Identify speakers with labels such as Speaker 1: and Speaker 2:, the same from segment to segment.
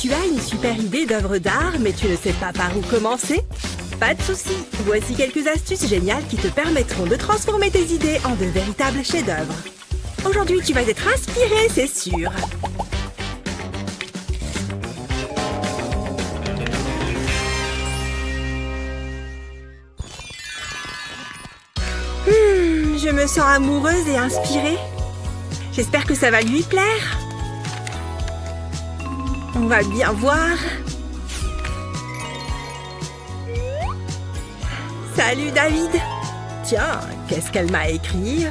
Speaker 1: Tu as une super idée d'œuvre d'art, mais tu ne sais pas par où commencer? Pas de souci, voici quelques astuces géniales qui te permettront de transformer tes idées en de véritables chefs-d'œuvre. Aujourd'hui, tu vas être inspiré, c'est sûr. Je me sens amoureuse et inspirée. J'espère que ça va lui plaire. On va bien voir. Salut David. Tiens, qu'est-ce qu'elle m'a écrit?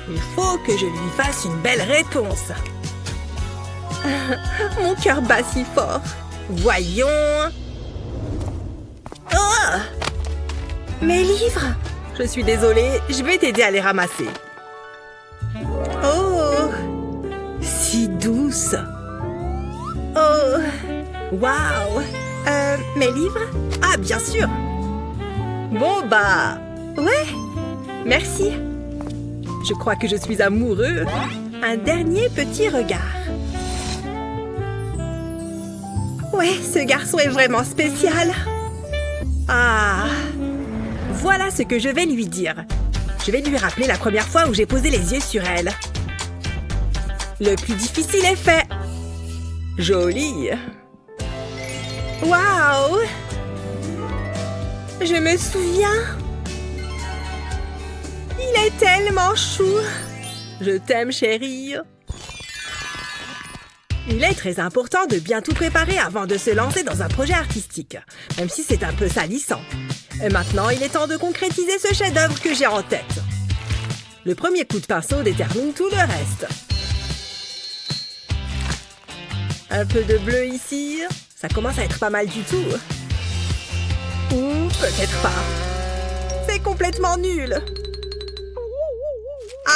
Speaker 1: Il faut que je lui fasse une belle réponse. Mon cœur bat si fort. Voyons. Oh! Mes livres! Je suis désolée, je vais t'aider à les ramasser. Oh! Si douce. Oh! Waouh! Mes livres? Ah, bien sûr! Bon, bah... Ouais! Merci! Je crois que je suis amoureux. Un dernier petit regard. Ouais, ce garçon est vraiment spécial. Ah! Voilà ce que je vais lui dire. Je vais lui rappeler la première fois où j'ai posé les yeux sur elle. Le plus difficile est fait. Joli. Waouh! Je me souviens. Il est tellement chou. Je t'aime, chérie. Il est très important de bien tout préparer avant de se lancer dans un projet artistique, même si c'est un peu salissant. Et maintenant, il est temps de concrétiser ce chef-d'œuvre que j'ai en tête. Le premier coup de pinceau détermine tout le reste. Un peu de bleu ici. Ça commence à être pas mal du tout. Ou peut-être pas. C'est complètement nul.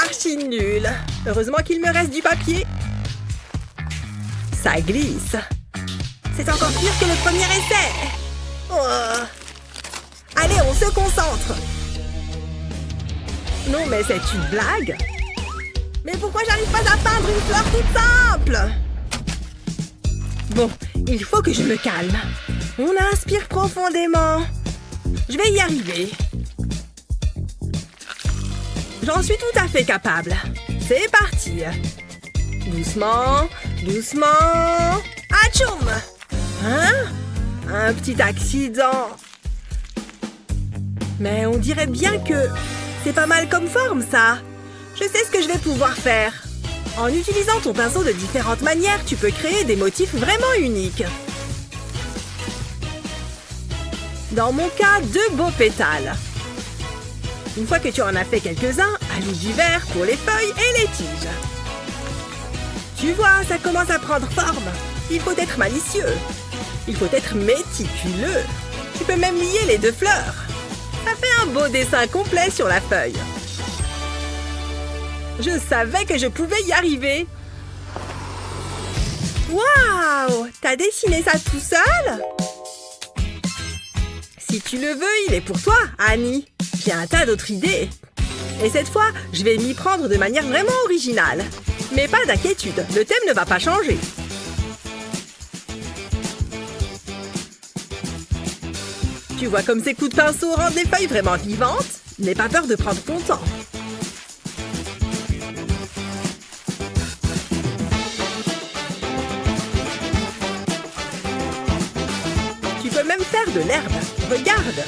Speaker 1: Archi nul. Heureusement qu'il me reste du papier. Ça glisse. C'est encore pire que le premier essai. Oh. Allez, on se concentre. Non, mais c'est une blague. Mais pourquoi j'arrive pas à peindre une fleur toute simple? Bon, il faut que je me calme. On inspire profondément. Je vais y arriver. J'en suis tout à fait capable. C'est parti. Doucement, doucement. Atchoum! Hein? Un petit accident. Mais on dirait bien que c'est pas mal comme forme, ça. Je sais ce que je vais pouvoir faire. En utilisant ton pinceau de différentes manières, tu peux créer des motifs vraiment uniques. Dans mon cas, 2 beaux pétales. Une fois que tu en as fait quelques-uns, ajoute du vert pour les feuilles et les tiges. Tu vois, ça commence à prendre forme. Il faut être malicieux. Il faut être méticuleux. Tu peux même lier les 2 fleurs. Ça fait un beau dessin complet sur la feuille. Je savais que je pouvais y arriver. Waouh! T'as dessiné ça tout seul? Si tu le veux, il est pour toi, Annie. J'ai un tas d'autres idées. Et cette fois, je vais m'y prendre de manière vraiment originale. Mais pas d'inquiétude, le thème ne va pas changer. Tu vois comme ces coups de pinceau rendent les feuilles vraiment vivantes? N'aie pas peur de prendre ton temps. Tu peux même faire de l'herbe. Regarde!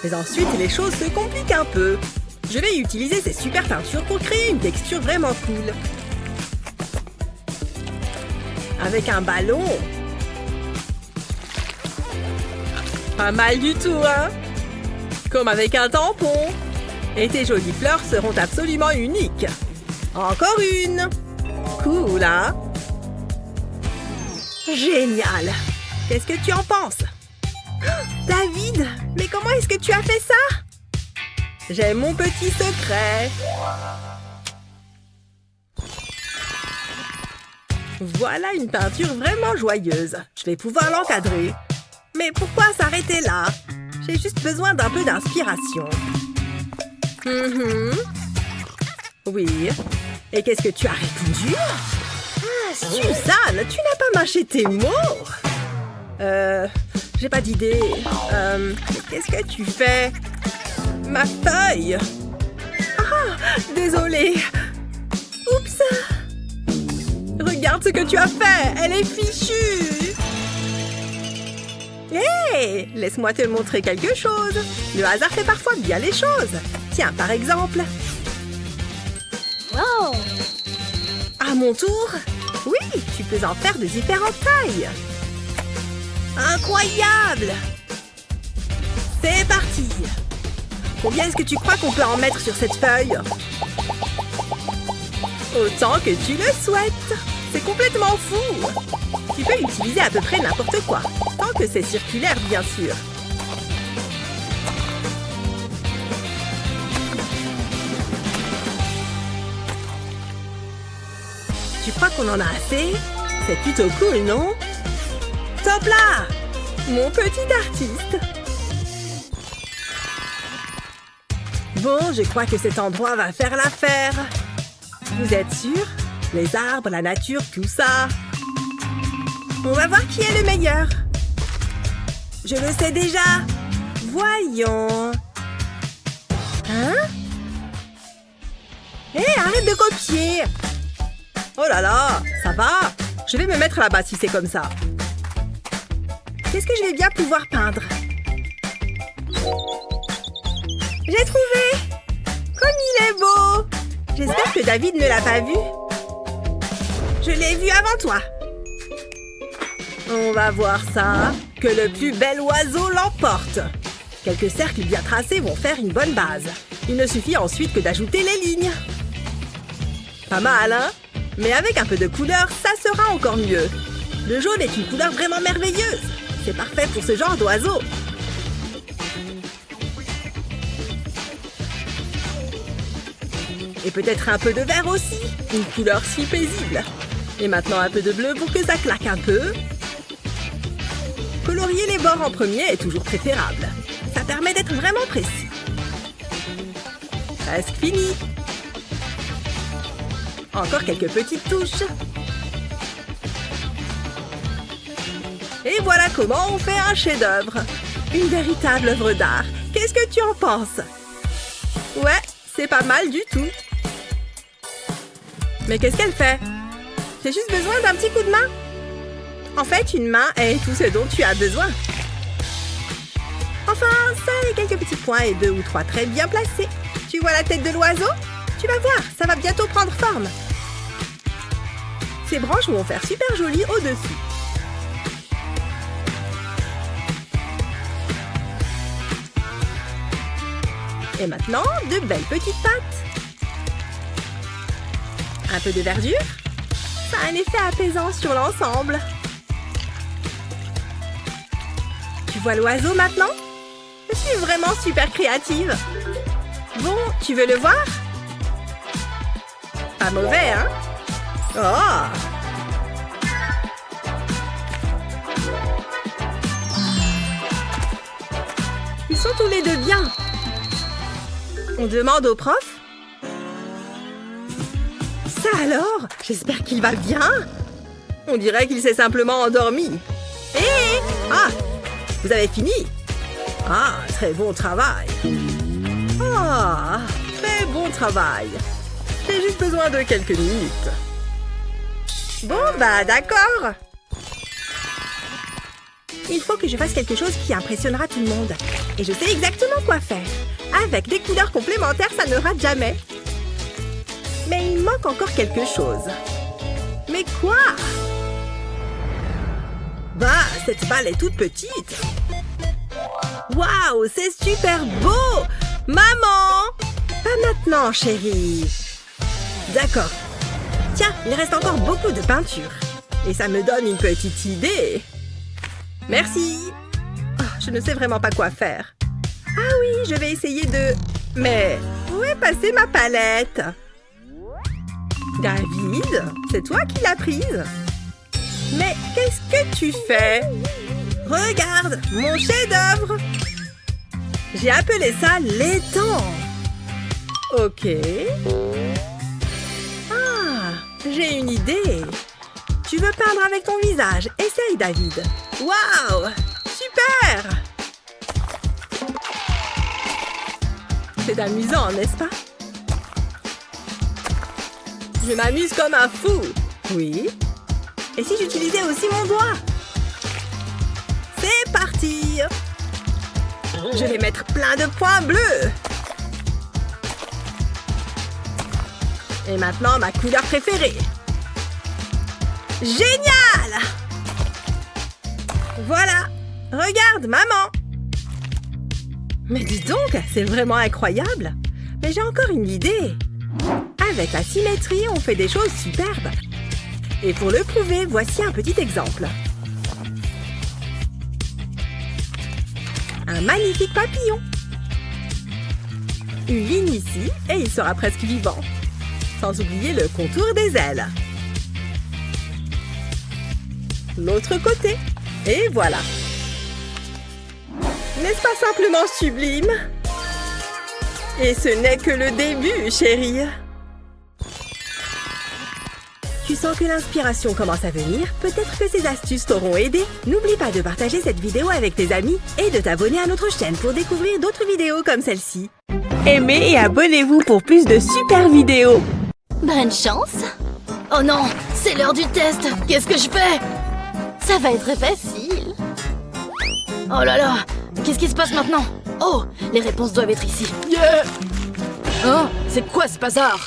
Speaker 1: Mais ensuite, les choses se compliquent un peu. Je vais utiliser ces super peintures pour créer une texture vraiment cool. Avec un ballon. Pas mal du tout, hein? Comme avec un tampon. Et tes jolies fleurs seront absolument uniques. Encore une. Cool, hein? Génial. Qu'est-ce que tu en penses? David, mais comment est-ce que tu as fait ça? J'ai mon petit secret. Voilà une peinture vraiment joyeuse. Je vais pouvoir l'encadrer. Mais pourquoi s'arrêter là? J'ai juste besoin d'un peu d'inspiration. Oui. Et qu'est-ce que tu as répondu? Ah, Suzanne, tu n'as pas mâché tes mots. J'ai pas d'idée. Qu'est-ce que tu fais? Ma feuille. Ah, désolée. Oups. Regarde ce que tu as fait. Elle est fichue. Hé, laisse-moi te montrer quelque chose. Le hasard fait parfois bien les choses. Tiens, par exemple.
Speaker 2: Wow!
Speaker 1: À mon tour. Oui, tu peux en faire de différentes tailles. Incroyable! C'est parti! Combien est-ce que tu crois qu'on peut en mettre sur cette feuille? Autant que tu le souhaites! C'est complètement fou! Tu peux utiliser à peu près n'importe quoi, tant que c'est circulaire, bien sûr. Tu crois qu'on en a assez? C'est plutôt cool, non? Top là! Mon petit artiste! Bon, je crois que cet endroit va faire l'affaire. Vous êtes sûr? Les arbres, la nature, tout ça. On va voir qui est le meilleur. Je le sais déjà. Voyons. Hein? Hé, arrête de copier! Oh là là, ça va? Je vais me mettre là-bas si c'est comme ça. Qu'est-ce que je vais bien pouvoir peindre? J'ai trouvé! Comme il est beau! J'espère que David ne l'a pas vu. Je l'ai vu avant toi. On va voir ça. Que le plus bel oiseau l'emporte. Quelques cercles bien tracés vont faire une bonne base. Il ne suffit ensuite que d'ajouter les lignes. Pas mal, hein? Mais avec un peu de couleur, ça sera encore mieux. Le jaune est une couleur vraiment merveilleuse. C'est parfait pour ce genre d'oiseau. Et peut-être un peu de vert aussi. Une couleur si paisible. Et maintenant un peu de bleu pour que ça claque un peu. Colorier les bords en premier est toujours préférable. Ça permet d'être vraiment précis. Presque fini. Encore quelques petites touches. Et voilà comment on fait un chef-d'œuvre. Une véritable œuvre d'art. Qu'est-ce que tu en penses? Ouais, c'est pas mal du tout. Mais qu'est-ce qu'elle fait? J'ai juste besoin d'un petit coup de main. En fait, une main est tout ce dont tu as besoin. Enfin, ça et quelques petits points et 2 ou 3 traits bien placés. Tu vois la tête de l'oiseau? Tu vas voir, ça va bientôt prendre forme. Ces branches vont faire super joli au-dessus. Et maintenant, de belles petites pattes. Un peu de verdure. Ça a un effet apaisant sur l'ensemble. Tu vois l'oiseau maintenant? Je suis vraiment super créative. Bon, tu veux le voir? Pas mauvais, hein? Oh! Ils sont tous les deux bien. On demande au prof? Ça alors? J'espère qu'il va bien. On dirait qu'il s'est simplement endormi. Hé! Ah! Vous avez fini? Ah, très bon travail. Ah, très bon travail. J'ai juste besoin de quelques minutes. Bon, bah d'accord. Il faut que je fasse quelque chose qui impressionnera tout le monde. Et je sais exactement quoi faire. Avec des couleurs complémentaires, ça ne rate jamais. Mais il manque encore quelque chose. Mais quoi? Bah, cette balle est toute petite. Waouh, c'est super beau! Maman! Pas maintenant, chérie. D'accord. Tiens, il reste encore beaucoup de peinture. Et ça me donne une petite idée. Merci. Oh, je ne sais vraiment pas quoi faire. Ah oui, je vais essayer de... Mais où est passée ma palette? David, c'est toi qui l'as prise? Mais qu'est-ce que tu fais? Regarde, mon chef-d'œuvre! J'ai appelé ça l'étang. Ok. Ah, j'ai une idée. Tu veux peindre avec ton visage? Essaye, David. Waouh! Super! C'est amusant, n'est-ce pas? Je m'amuse comme un fou. Oui. Et si j'utilisais aussi mon doigt? C'est parti! Je vais mettre plein de points bleus. Et maintenant, ma couleur préférée. Génial! Voilà! Regarde, maman! Mais dis donc, c'est vraiment incroyable! Mais j'ai encore une idée! Avec la symétrie, on fait des choses superbes! Et pour le prouver, voici un petit exemple. Un magnifique papillon! Une ligne ici, et il sera presque vivant. Sans oublier le contour des ailes. L'autre côté. Et voilà. N'est-ce pas simplement sublime? Et ce n'est que le début, chérie. Tu sens que l'inspiration commence à venir? Peut-être que ces astuces t'auront aidé. N'oublie pas de partager cette vidéo avec tes amis et de t'abonner à notre chaîne pour découvrir d'autres vidéos comme celle-ci. Aimez et abonnez-vous pour plus de super vidéos.
Speaker 2: Bonne chance! Oh non, c'est l'heure du test! Qu'est-ce que je fais? Ça va être facile! Oh là là! Qu'est-ce qui se passe maintenant? Oh! Les réponses doivent être ici!
Speaker 3: Yeah! Oh, c'est quoi ce bazar?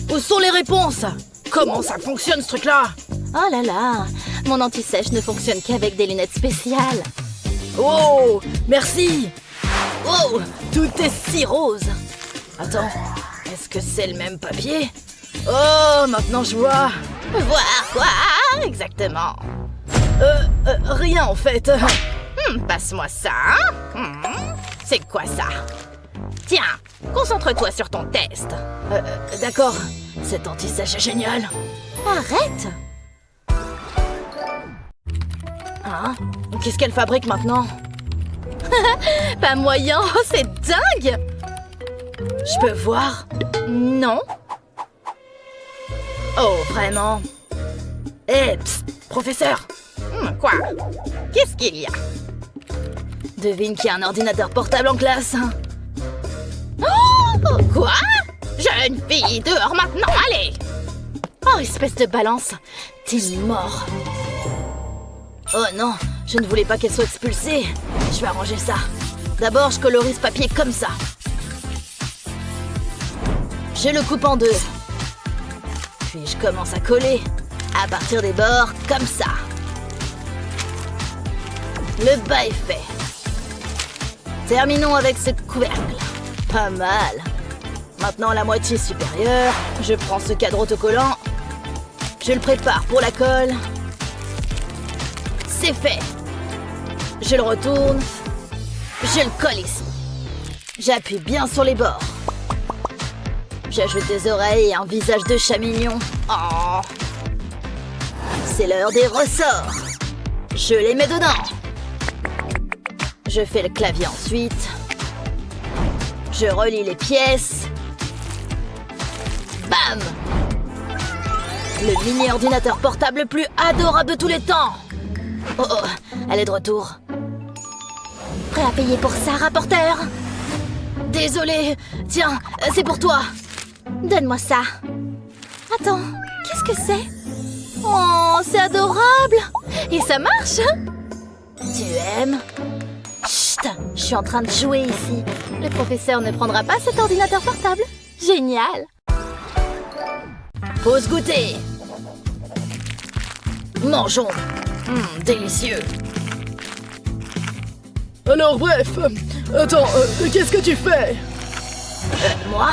Speaker 3: Où sont les réponses? Comment ça fonctionne ce truc-là?
Speaker 2: Oh là là! Mon anti-sèche ne fonctionne qu'avec des lunettes spéciales!
Speaker 3: Oh! Merci! Oh! Tout est si rose! Attends, est-ce que c'est le même papier? Oh, maintenant je vois!
Speaker 2: Voir quoi? Exactement!
Speaker 3: Rien en fait!
Speaker 2: Passe-moi ça! C'est quoi ça? Tiens, concentre-toi sur ton test!
Speaker 3: D'accord, cet anti-sèche est génial!
Speaker 2: Arrête!
Speaker 3: Hein? Qu'est-ce qu'elle fabrique maintenant?
Speaker 2: Pas moyen! Oh, c'est dingue!
Speaker 3: Je peux voir?
Speaker 2: Non?
Speaker 3: Oh, vraiment? Eh, psst, professeur!
Speaker 2: Quoi? Qu'est-ce qu'il y a?
Speaker 3: Devine qu'il y a un ordinateur portable en classe.
Speaker 2: Oh! Quoi? Jeune fille, dehors maintenant, allez!
Speaker 3: Oh, espèce de balance! T'es mort! Oh non, je ne voulais pas qu'elle soit expulsée. Je vais arranger ça. D'abord, je colorie ce papier comme ça. Je le coupe en deux. Puis je commence à coller à partir des bords comme ça. Le bas est fait. Terminons avec ce couvercle. Pas mal. Maintenant la moitié supérieure. Je prends ce cadre autocollant. Je le prépare pour la colle. C'est fait. Je le retourne. Je le colle ici. J'appuie bien sur les bords. J'ajoute des oreilles et un visage de chat mignon. Oh. C'est l'heure des ressorts. Je les mets dedans. Je fais le clavier ensuite. Je relie les pièces. Bam! Le mini-ordinateur portable le plus adorable de tous les temps. Oh oh, elle est de retour.
Speaker 2: Prêt à payer pour ça, rapporteur?
Speaker 3: Désolé. Tiens, c'est pour toi.
Speaker 2: Donne-moi ça. Attends, qu'est-ce que c'est? Oh, c'est adorable! Et ça marche?
Speaker 3: Tu aimes?
Speaker 2: Chut, je suis en train de jouer ici. Le professeur ne prendra pas cet ordinateur portable. Génial!
Speaker 3: Pause goûter. Mangeons. Délicieux. Alors bref, attends, qu'est-ce que tu fais? Moi?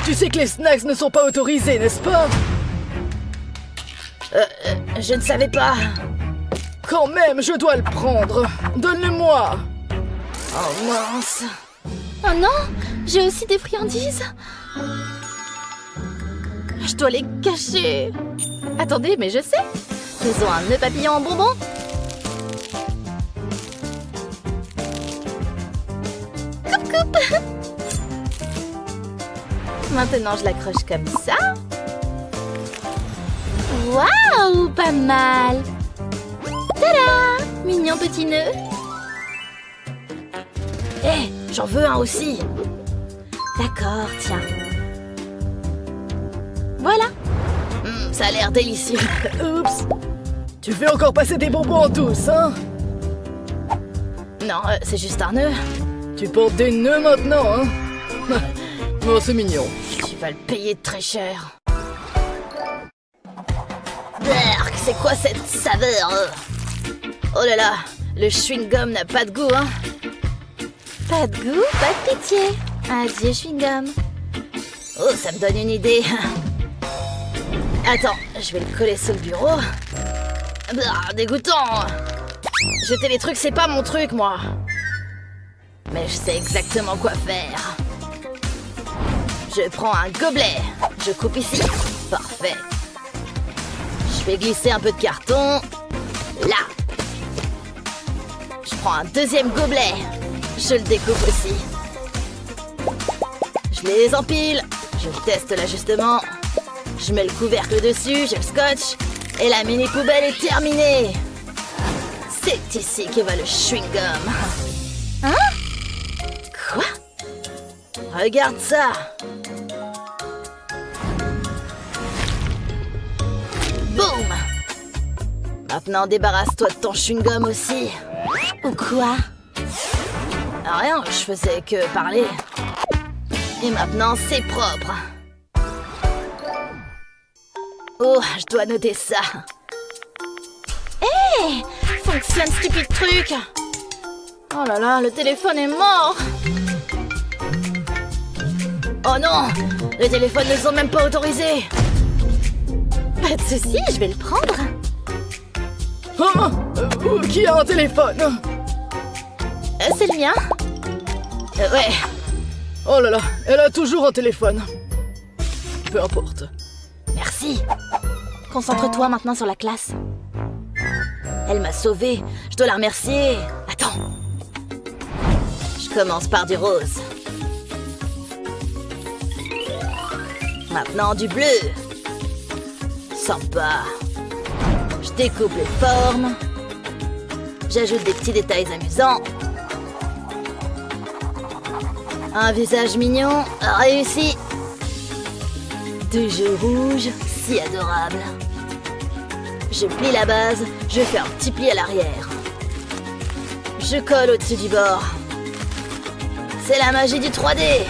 Speaker 3: Tu sais que les snacks ne sont pas autorisés, n'est-ce pas? Je ne savais pas. Quand même, je dois le prendre. Donne-le-moi. Oh mince.
Speaker 2: Oh non, j'ai aussi des friandises. Je dois les cacher. Attendez, mais je sais. Faisons un nœud papillon en bonbon. Coupe, coupe. Maintenant, je l'accroche comme ça. Waouh, pas mal. Tada! Mignon petit nœud.
Speaker 3: Hé, j'en veux un aussi.
Speaker 2: D'accord, tiens. Voilà.
Speaker 3: Ça a l'air délicieux.
Speaker 4: Oups. Tu fais encore passer des bonbons en douce, hein?
Speaker 3: Non, c'est juste un nœud.
Speaker 4: Tu portes des nœuds maintenant, hein? Oh, c'est mignon.
Speaker 3: Tu vas le payer très cher. Berk, c'est quoi cette saveur? Oh là là, le chewing-gum n'a pas de goût, hein?
Speaker 2: Pas de goût, pas de pitié. Adieu, chewing-gum.
Speaker 3: Oh, ça me donne une idée. Attends, je vais le coller sur le bureau. Dégoûtant. Jeter les trucs, c'est pas mon truc, moi. Mais je sais exactement quoi faire. Je prends un gobelet. Je coupe ici. Parfait. Je vais glisser un peu de carton. Là. Je prends un deuxième gobelet. Je le découpe aussi. Je les empile. Je teste l'ajustement. Je mets le couvercle dessus, je le scotch. Et la mini poubelle est terminée. C'est ici que va le chewing-gum.
Speaker 2: Hein?
Speaker 3: Quoi? Regarde ça. Boum. Maintenant, débarrasse-toi de ton chewing-gum aussi.
Speaker 2: Ou quoi?
Speaker 3: Rien, je faisais que parler. Et maintenant, c'est propre. Oh, je dois noter ça.
Speaker 2: Hé! Fonctionne, stupide truc!
Speaker 3: Oh là là, le téléphone est mort. Oh non, les téléphones ne sont même pas autorisés.
Speaker 2: Pas de souci, je vais le prendre.
Speaker 4: Ah, qui a un téléphone?
Speaker 2: C'est le mien.
Speaker 3: Ouais.
Speaker 4: Oh là là, elle a toujours un téléphone. Peu importe.
Speaker 3: Merci.
Speaker 2: Concentre-toi maintenant sur la classe.
Speaker 3: Elle m'a sauvée. Je dois la remercier. Attends. Je commence par du rose. Maintenant du bleu. Sympa. Je découpe les formes. J'ajoute des petits détails amusants. Un visage mignon, réussi. Deux jeux rouges, si adorables. Je plie la base, je fais un petit pli à l'arrière. Je colle au-dessus du bord. C'est la magie du 3D.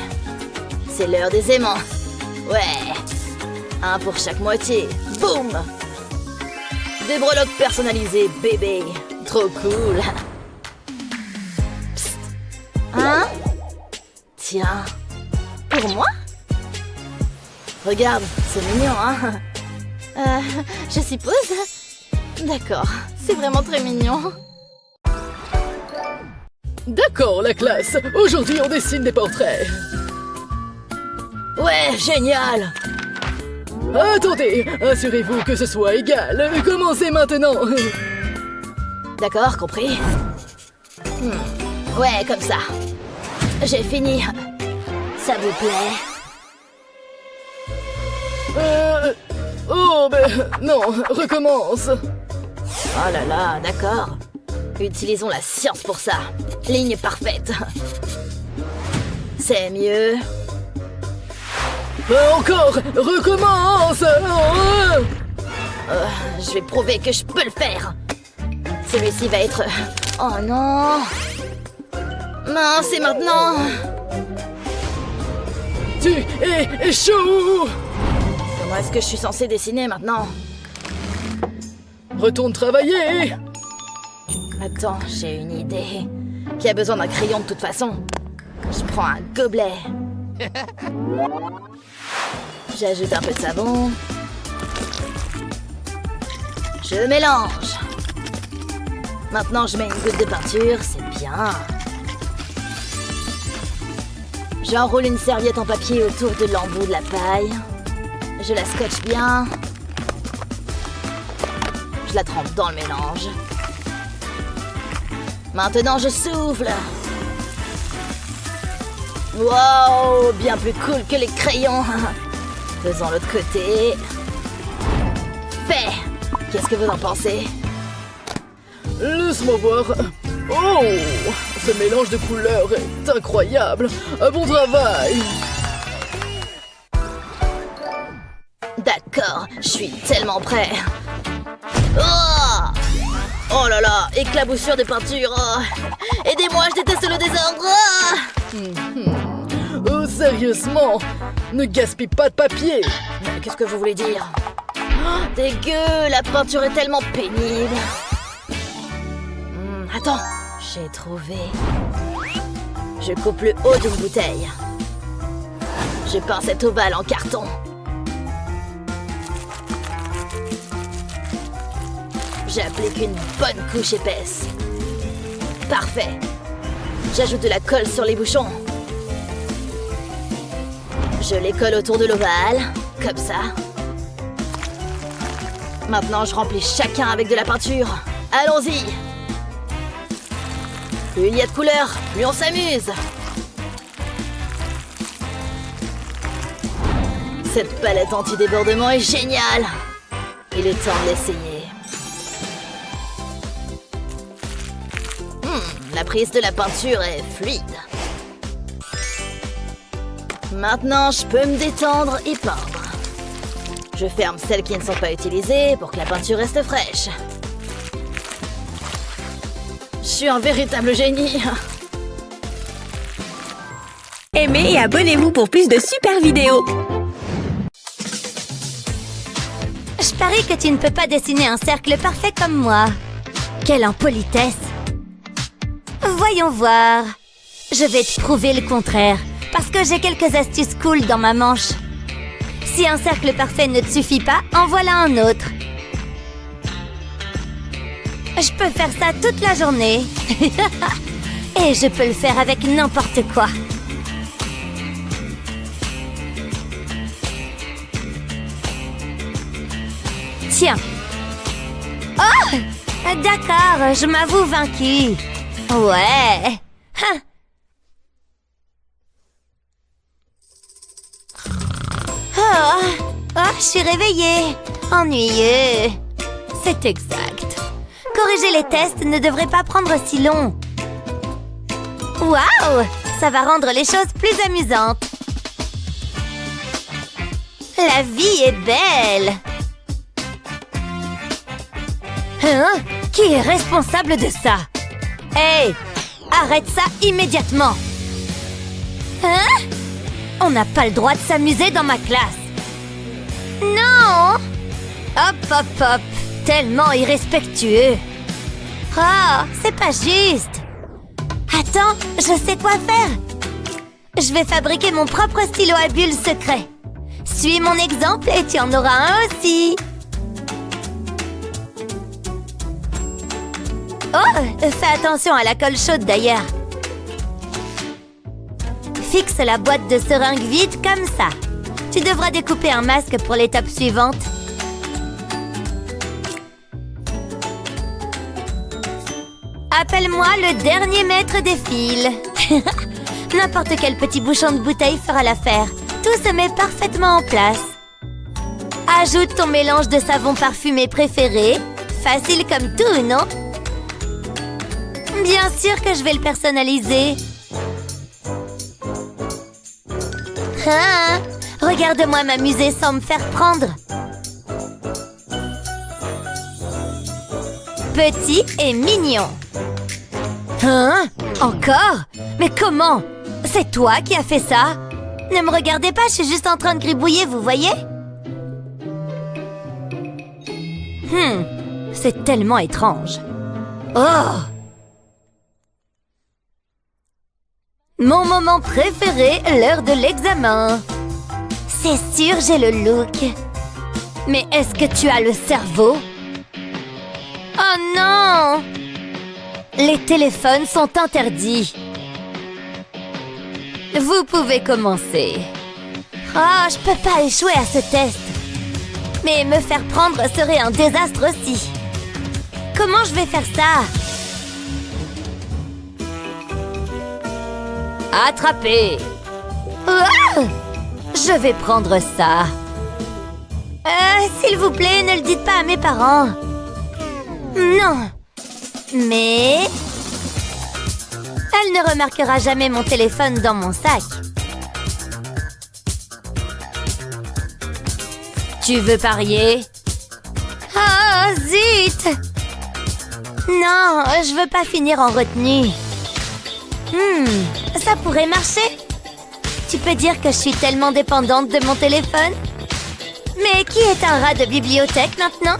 Speaker 3: C'est l'heure des aimants. Ouais. Un pour chaque moitié. Boum. Des breloques personnalisées, bébé. Trop cool. Psst.
Speaker 2: Hein?
Speaker 3: Tiens.
Speaker 2: Pour moi?
Speaker 3: Regarde, c'est mignon, hein?
Speaker 2: Je suppose. D'accord, c'est vraiment très mignon.
Speaker 4: D'accord, la classe. Aujourd'hui, on dessine des portraits.
Speaker 3: Ouais, génial.
Speaker 4: Attendez, assurez-vous que ce soit égal. Commencez maintenant.
Speaker 3: D'accord, compris. Ouais, comme ça. J'ai fini. Ça vous plaît?
Speaker 4: Oh, ben non, recommence.
Speaker 3: Oh là là, d'accord. Utilisons la science pour ça. Ligne parfaite. C'est mieux.
Speaker 4: Encore, recommence.
Speaker 3: Je vais prouver que je peux le faire. Celui-ci va être... Oh non. Non, c'est maintenant.
Speaker 4: Tu es échoué.
Speaker 3: Comment est-ce que je suis censée dessiner maintenant?
Speaker 4: Retourne travailler.
Speaker 3: Attends, j'ai une idée. Qui a besoin d'un crayon de toute façon? Je prends un gobelet. J'ajoute un peu de savon. Je mélange. Maintenant, je mets une goutte de peinture, c'est bien. J'enroule une serviette en papier autour de l'embout de la paille. Je la scotche bien. Je la trempe dans le mélange. Maintenant, je souffle. Wow, bien plus cool que les crayons. Faisons l'autre côté.
Speaker 2: Parfait! Qu'est-ce que vous en pensez?
Speaker 4: Laisse-moi voir. Oh! Ce mélange de couleurs est incroyable. Un bon travail.
Speaker 2: D'accord, je suis tellement prêt. Oh! Oh là là, éclaboussure de peinture. Oh. Aidez-moi, je déteste le désordre. Oh.
Speaker 4: Oh, sérieusement? Ne gaspille pas de papier.
Speaker 2: Qu'est-ce que vous voulez dire? Oh, dégueu, la peinture est tellement pénible. Attends, j'ai trouvé. Je coupe le haut d'une bouteille. Je peins cet ovale en carton. J'applique une bonne couche épaisse. Parfait. J'ajoute de la colle sur les bouchons. Je les colle autour de l'ovale, comme ça. Maintenant, je remplis chacun avec de la peinture. Allons-y! Plus il y a de couleurs, plus on s'amuse! Cette palette anti-débordement est géniale! Il est temps de l'essayer. La prise de la peinture est fluide. Maintenant, je peux me détendre et peindre. Je ferme celles qui ne sont pas utilisées pour que la peinture reste fraîche. Je suis un véritable génie.
Speaker 1: Aimez et abonnez-vous pour plus de super vidéos.
Speaker 3: Je parie que tu ne peux pas dessiner un cercle parfait comme moi. Quelle impolitesse! Voyons voir. Je vais te prouver le contraire, parce que j'ai quelques astuces cool dans ma manche. Si un cercle parfait ne te suffit pas, en voilà un autre. Je peux faire ça toute la journée. Et je peux le faire avec n'importe quoi. Tiens. Oh! D'accord, je m'avoue vaincue. Ouais. Hein. Oh, je suis réveillée. Ennuyeux. C'est exact. Corriger les tests ne devrait pas prendre si long. Waouh! Ça va rendre les choses plus amusantes. La vie est belle. Hein? Qui est responsable de ça? Hey! Arrête ça immédiatement! Hein? On n'a pas le droit de s'amuser dans ma classe! Non! Hop, hop, hop! Tellement irrespectueux! Oh, c'est pas juste! Attends, je sais quoi faire! Je vais fabriquer mon propre stylo à bulles secret! Suis mon exemple et tu en auras un aussi! Oh, fais attention à la colle chaude d'ailleurs. Fixe la boîte de seringues vide comme ça. Tu devras découper un masque pour l'étape suivante. Appelle-moi le dernier maître des fils. N'importe quel petit bouchon de bouteille fera l'affaire. Tout se met parfaitement en place. Ajoute ton mélange de savon parfumé préféré. Facile comme tout, non? Bien sûr que je vais le personnaliser. Ah, regarde-moi m'amuser sans me faire prendre. Petit et mignon. Hein? Encore? Mais comment? C'est toi qui as fait ça? Ne me regardez pas, je suis juste en train de gribouiller, vous voyez? C'est tellement étrange. Oh! Mon moment préféré, l'heure de l'examen. C'est sûr, j'ai le look. Mais est-ce que tu as le cerveau? Oh non! Les téléphones sont interdits. Vous pouvez commencer. Oh, je peux pas échouer à ce test. Mais me faire prendre serait un désastre aussi. Comment je vais faire ça? Attrapé. Je vais prendre ça. S'il vous plaît, ne le dites pas à mes parents. Non. Mais... elle ne remarquera jamais mon téléphone dans mon sac. Tu veux parier? Oh, zut! Non, je veux pas finir en retenue. Ça pourrait marcher. Tu peux dire que je suis tellement dépendante de mon téléphone? Mais qui est un rat de bibliothèque maintenant?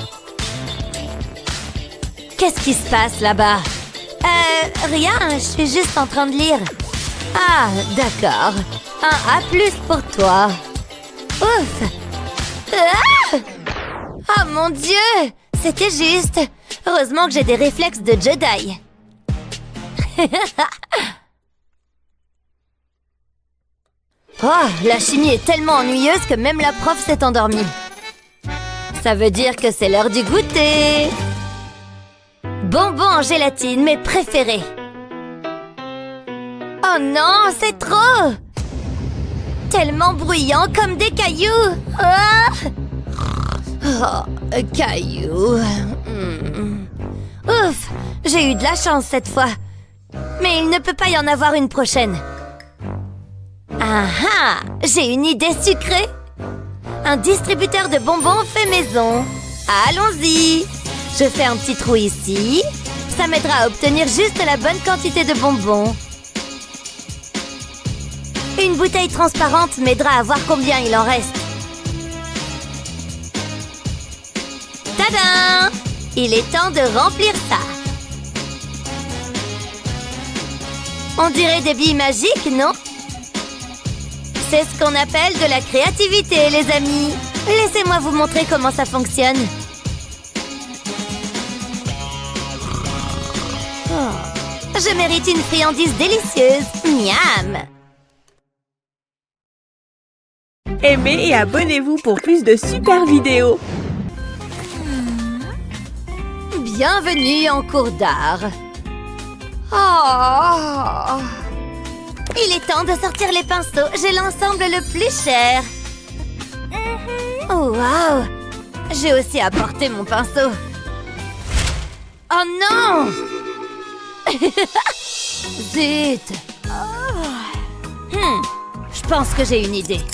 Speaker 3: Qu'est-ce qui se passe là-bas? Rien, je suis juste en train de lire. Ah, d'accord. Un A+ pour toi. Ouf! Ah! Oh mon Dieu! C'était juste. Heureusement que j'ai des réflexes de Jedi. Oh, la chimie est tellement ennuyeuse que même la prof s'est endormie. Ça veut dire que c'est l'heure du goûter. Bonbons en gélatine, mes préférés. Oh non, c'est trop! Tellement bruyant comme des cailloux. Ah! Oh, cailloux. Ouf, j'ai eu de la chance cette fois. Mais il ne peut pas y en avoir une prochaine. Ah ah, j'ai une idée sucrée. Un distributeur de bonbons fait maison. Allons-y. Je fais un petit trou ici. Ça m'aidera à obtenir juste la bonne quantité de bonbons. Une bouteille transparente m'aidera à voir combien il en reste. Tadam! Il est temps de remplir ça. On dirait des billes magiques, non? C'est ce qu'on appelle de la créativité, les amis. Laissez-moi vous montrer comment ça fonctionne. Oh, je mérite une friandise délicieuse. Miam!
Speaker 1: Aimez et abonnez-vous pour plus de super vidéos.
Speaker 3: Bienvenue en cours d'art. Oh! Il est temps de sortir les pinceaux. J'ai l'ensemble le plus cher. Oh, wow! J'ai aussi apporté mon pinceau. Oh non! Zut! Je pense que j'ai une idée.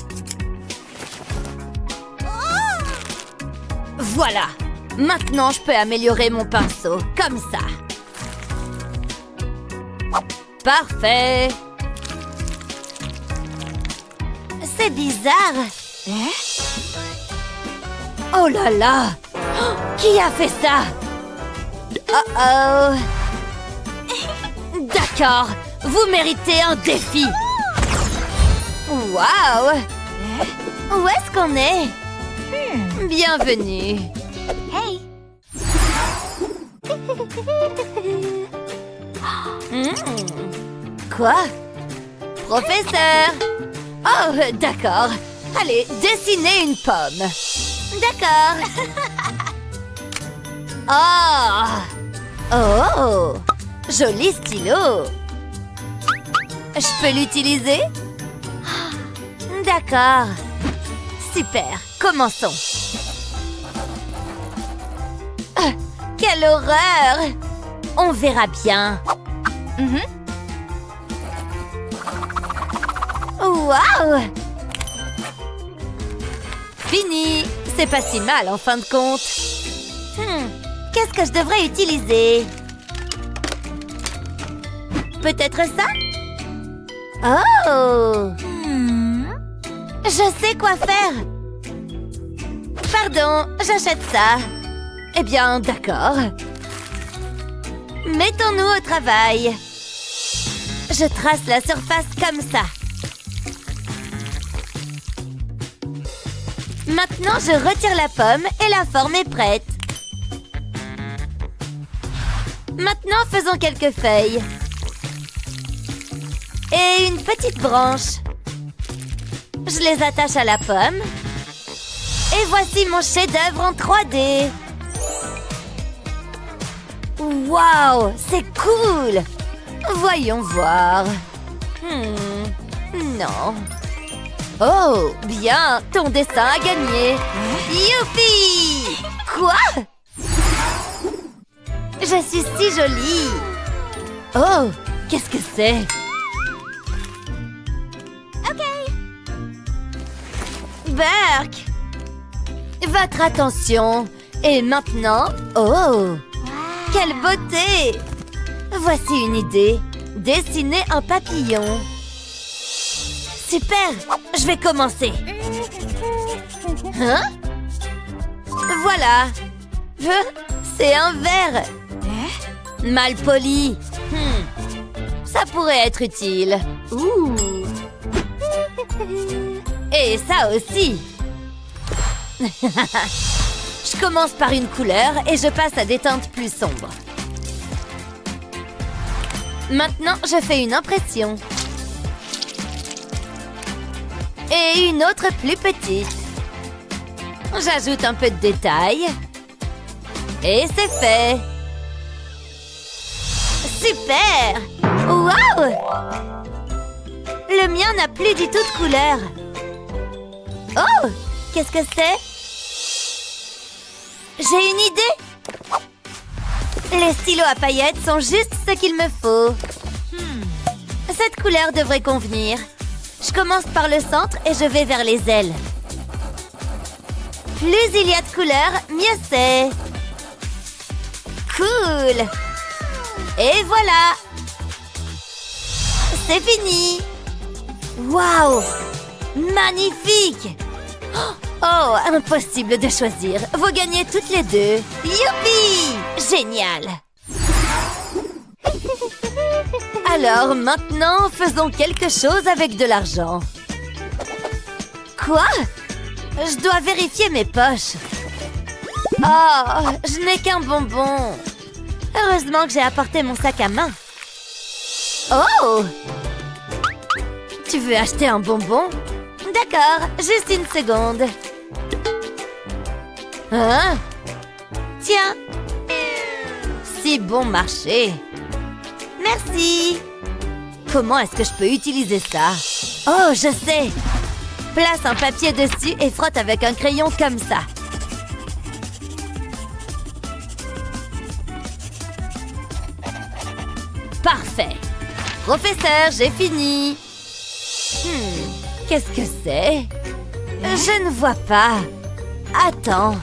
Speaker 3: Voilà! Maintenant, je peux améliorer mon pinceau, comme ça. Parfait! C'est bizarre. Oh là là! Oh, qui a fait ça? Oh! D'accord, vous méritez un défi. Waouh! Où est-ce qu'on est? Bienvenue. Hey! Quoi? Professeur! Oh, d'accord. Allez, dessinez une pomme. D'accord. Oh! Joli stylo. Je peux l'utiliser? D'accord. Super, commençons. Quelle horreur! On verra bien. Waouh! Fini! C'est pas si mal en fin de compte. Qu'est-ce que je devrais utiliser? Peut-être ça? Oh! Je sais quoi faire! Pardon, j'achète ça. Eh bien, d'accord. Mettons-nous au travail. Je trace la surface comme ça. Maintenant, je retire la pomme et la forme est prête. Maintenant, faisons quelques feuilles. Et une petite branche. Je les attache à la pomme. Et voici mon chef-d'œuvre en 3D. Waouh, c'est cool! Voyons voir. Non. Oh, bien, ton dessin a gagné. Youpi! Quoi? Je suis si jolie! Oh! Qu'est-ce que c'est? Ok! Burke! Votre attention! Et maintenant... Oh! Quelle beauté! Voici une idée. Dessiner un papillon. Super! Je vais commencer. Hein? Voilà. C'est un verre. Mal poli. Ça pourrait être utile. Ouh. Et ça aussi. Je commence par une couleur et je passe à des teintes plus sombres. Maintenant, je fais une impression. Et une autre plus petite. J'ajoute un peu de détails. Et c'est fait. Super! Waouh! Le mien n'a plus du tout de couleur. Oh! Qu'est-ce que c'est? J'ai une idée! Les stylos à paillettes sont juste ce qu'il me faut. Cette couleur devrait convenir. Je commence par le centre et je vais vers les ailes. Plus il y a de couleurs, mieux c'est. Cool! Et voilà! C'est fini! Waouh! Magnifique! Oh, impossible de choisir. Vous gagnez toutes les deux. Youpi! Génial! Alors, maintenant, faisons quelque chose avec de l'argent. Quoi? Je dois vérifier mes poches. Oh, je n'ai qu'un bonbon. Heureusement que j'ai apporté mon sac à main. Oh! Tu veux acheter un bonbon? D'accord, juste une seconde. Hein? Tiens. Si bon marché. Merci. Comment est-ce que je peux utiliser ça? Oh, je sais. Place un papier dessus et frotte avec un crayon comme ça. Parfait. Professeur, j'ai fini. Qu'est-ce que c'est? Je ne vois pas. Attends.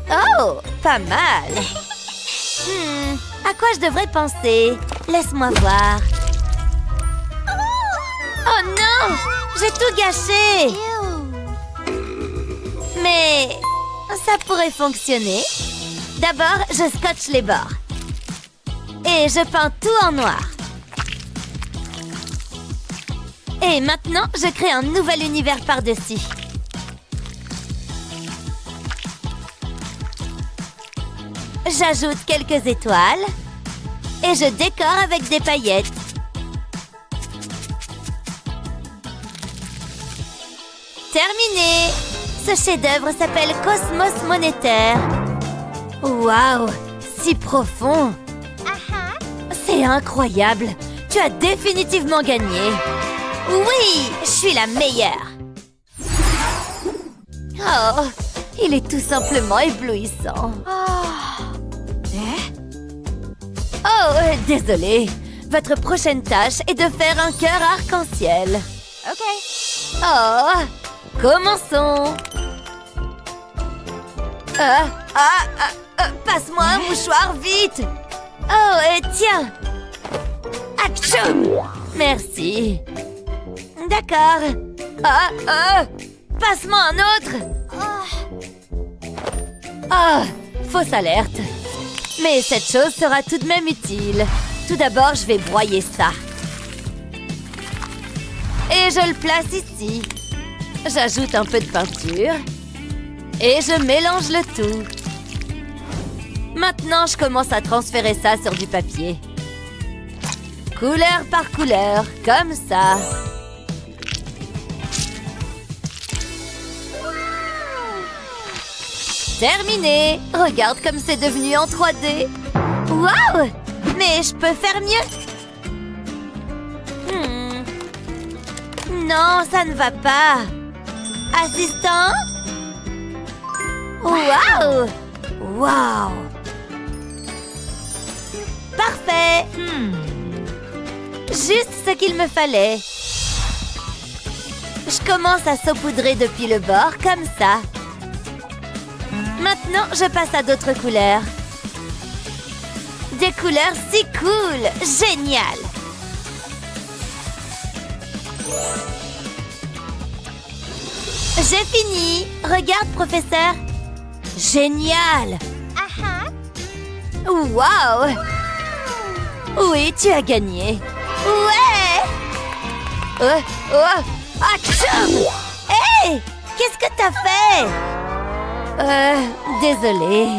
Speaker 3: Oh, pas mal. À quoi je devrais penser? Laisse-moi voir. Oh non! J'ai tout gâché! Mais ça pourrait fonctionner. D'abord, je scotche les bords. Et je peins tout en noir. Et maintenant, je crée un nouvel univers par-dessus. J'ajoute quelques étoiles. Et je décore avec des paillettes. Terminé! Ce chef-d'œuvre s'appelle Cosmos Monétaire. Waouh! Si profond! C'est incroyable! Tu as définitivement gagné! Oui! Je suis la meilleure! Oh! Il est tout simplement éblouissant! Oh! Désolée! Votre prochaine tâche est de faire un cœur arc-en-ciel. Ok. Oh! Commençons! Passe-moi un mouchoir, vite! Oh, tiens! Atchoum! Merci. D'accord. Passe-moi un autre! Fausse alerte. Mais cette chose sera tout de même utile. Tout d'abord, je vais broyer ça. Et je le place ici. J'ajoute un peu de peinture. Et je mélange le tout. Maintenant, je commence à transférer ça sur du papier. Couleur par couleur, comme ça. Terminé! Regarde comme c'est devenu en 3D. Waouh! Mais je peux faire mieux. Non, ça ne va pas. Assistant? Waouh! Waouh! Parfait! Juste ce qu'il me fallait. Je commence à saupoudrer depuis le bord, comme ça. Maintenant, je passe à d'autres couleurs. Des couleurs si cool! Génial! J'ai fini! Regarde, professeur! Génial! Wow! Oui, tu as gagné! Ouais! Atchoum! Hé! Qu'est-ce que t'as fait? Désolée.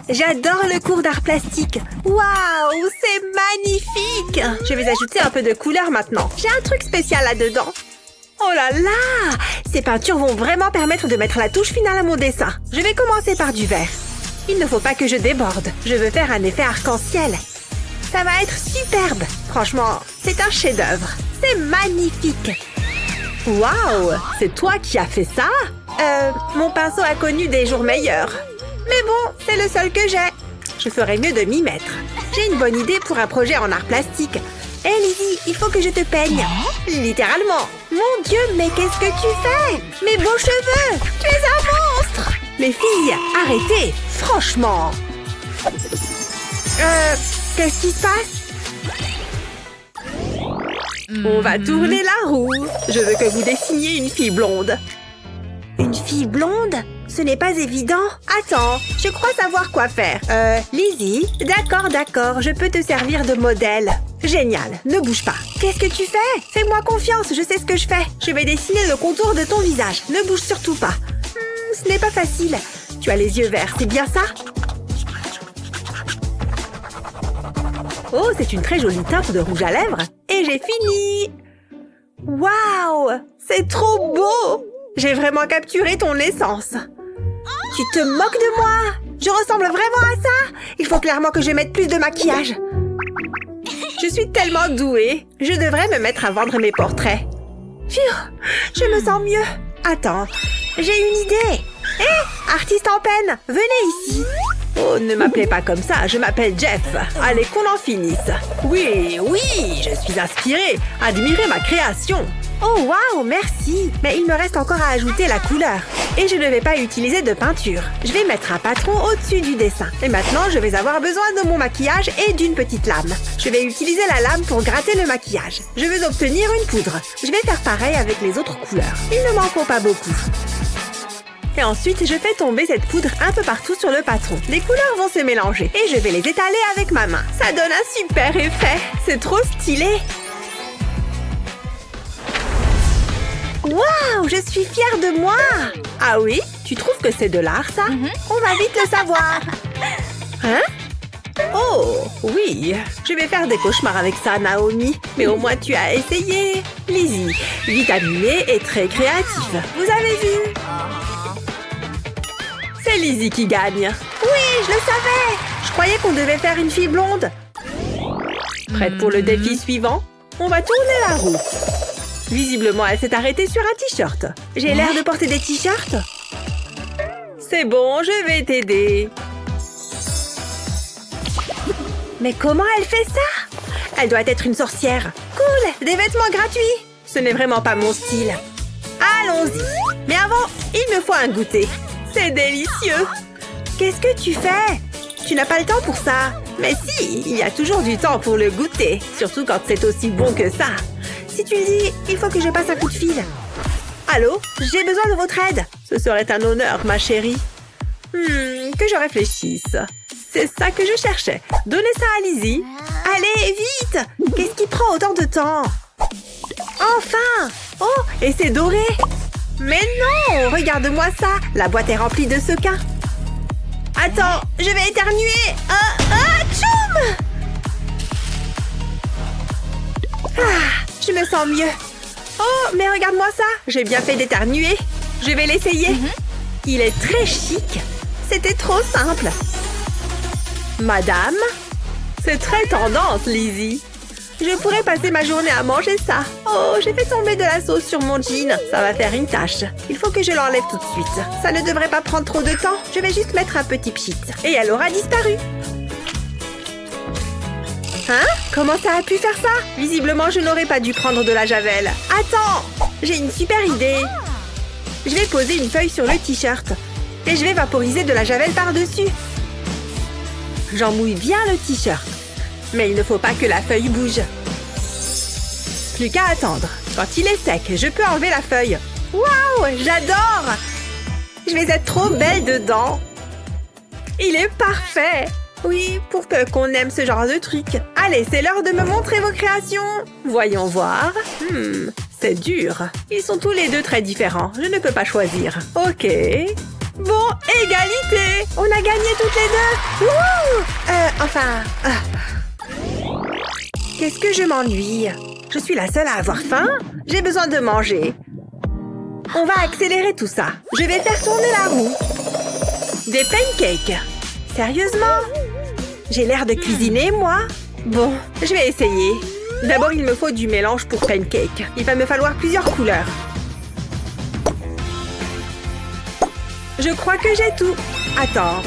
Speaker 1: J'adore le cours d'art plastique. Waouh, c'est magnifique! Je vais ajouter un peu de couleur maintenant. J'ai un truc spécial là-dedans. Oh là là! Ces peintures vont vraiment permettre de mettre la touche finale à mon dessin. Je vais commencer par du vert. Il ne faut pas que je déborde. Je veux faire un effet arc-en-ciel. Ça va être superbe. Franchement, c'est un chef-d'œuvre. C'est magnifique. Waouh! C'est toi qui as fait ça? Mon pinceau a connu des jours meilleurs. Mais bon, c'est le seul que j'ai. Je ferais mieux de m'y mettre. J'ai une bonne idée pour un projet en art plastique. Hé Lizzie, il faut que je te peigne. Littéralement. Mon Dieu, mais qu'est-ce que tu fais? Mes beaux cheveux! Tu es un monstre! Les filles, arrêtez! Franchement! Qu'est-ce qui se passe? On va tourner la roue. Je veux que vous dessiniez une fille blonde. Une fille blonde? Ce n'est pas évident. Attends, je crois savoir quoi faire. Lizzie? D'accord, je peux te servir de modèle. Génial, ne bouge pas. Qu'est-ce que tu fais? Fais-moi confiance, je sais ce que je fais. Je vais dessiner le contour de ton visage. Ne bouge surtout pas. Ce n'est pas facile. Tu as les yeux verts, c'est bien ça? Oh, c'est une très jolie teinte de rouge à lèvres. Et j'ai fini! Waouh! C'est trop beau! J'ai vraiment capturé ton essence. Tu te moques de moi? Je ressemble vraiment à ça? Il faut clairement que je mette plus de maquillage. Je suis tellement douée. Je devrais me mettre à vendre mes portraits. Phew, je me sens mieux. Attends, j'ai une idée. Hé, artiste en peine, venez ici. Oh, ne m'appelez pas comme ça, je m'appelle Jeff. Allez, qu'on en finisse. Oui, je suis inspirée. Admirez ma création. Oh, waouh, merci. Mais il me reste encore à ajouter la couleur. Et je ne vais pas utiliser de peinture. Je vais mettre un patron au-dessus du dessin. Et maintenant, je vais avoir besoin de mon maquillage et d'une petite lame. Je vais utiliser la lame pour gratter le maquillage. Je veux obtenir une poudre. Je vais faire pareil avec les autres couleurs. Il ne m'en faut pas beaucoup. Et ensuite, je fais tomber cette poudre un peu partout sur le patron. Les couleurs vont se mélanger et je vais les étaler avec ma main. Ça donne un super effet. C'est trop stylé. Waouh, je suis fière de moi. Ah oui? Tu trouves que c'est de l'art, ça? On va vite le savoir. Hein? Oh, oui. Je vais faire des cauchemars avec ça, Naomi. Mais au moins, tu as essayé. Lizzie, vitaminée et très créative. Vous avez vu? C'est Lizzie qui gagne. Oui, je le savais. Je croyais qu'on devait faire une fille blonde. Prête pour le défi suivant? On va tourner la roue. Visiblement, elle s'est arrêtée sur un t-shirt. J'ai l'air de porter des t-shirts? C'est bon, je vais t'aider. Mais comment elle fait ça? Elle doit être une sorcière. Cool, des vêtements gratuits. Ce n'est vraiment pas mon style. Allons-y. Mais avant, il me faut un goûter. C'est délicieux. Qu'est-ce que tu fais? Tu n'as pas le temps pour ça. Mais si, il y a toujours du temps pour le goûter. Surtout quand c'est aussi bon que ça. Si tu le dis, il faut que je passe un coup de fil. Allô? J'ai besoin de votre aide. Ce serait un honneur, ma chérie. Que je réfléchisse. C'est ça que je cherchais. Donnez ça à Lizzie. Allez, vite! Qu'est-ce qui prend autant de temps? Enfin! Oh, et c'est doré! Mais non! Regarde-moi ça! La boîte est remplie de sequins. Attends, je vais éternuer! Tchoum! Je me sens mieux. Oh, mais regarde-moi ça! J'ai bien fait d'éternuer. Je vais l'essayer. Il est très chic. C'était trop simple. Madame? C'est très tendance, Lizzie. Je pourrais passer ma journée à manger ça. Oh, j'ai fait tomber de la sauce sur mon jean. Ça va faire une tache. Il faut que je l'enlève tout de suite. Ça ne devrait pas prendre trop de temps. Je vais juste mettre un petit pchit. Et elle aura disparu. Hein? Comment ça a pu faire ça? Visiblement, je n'aurais pas dû prendre de la javel. Attends! J'ai une super idée. Je vais poser une feuille sur le t-shirt. Et je vais vaporiser de la javel par-dessus. J'en mouille bien le t-shirt. Mais il ne faut pas que la feuille bouge. Plus qu'à attendre. Quand il est sec, je peux enlever la feuille. Waouh! J'adore! Je vais être trop belle dedans. Il est parfait! Oui, pour peu qu'on aime ce genre de truc. Allez, c'est l'heure de me montrer vos créations. Voyons voir. C'est dur. Ils sont tous les deux très différents. Je ne peux pas choisir. Ok. Bon, égalité. On a gagné toutes les deux. Wouhou! Qu'est-ce que je m'ennuie? Je suis la seule à avoir faim. J'ai besoin de manger. On va accélérer tout ça. Je vais faire tourner la roue. Des pancakes. Sérieusement? J'ai l'air de cuisiner, moi? Bon, je vais essayer. D'abord, il me faut du mélange pour pancake. Il va me falloir plusieurs couleurs. Je crois que j'ai tout. Attends.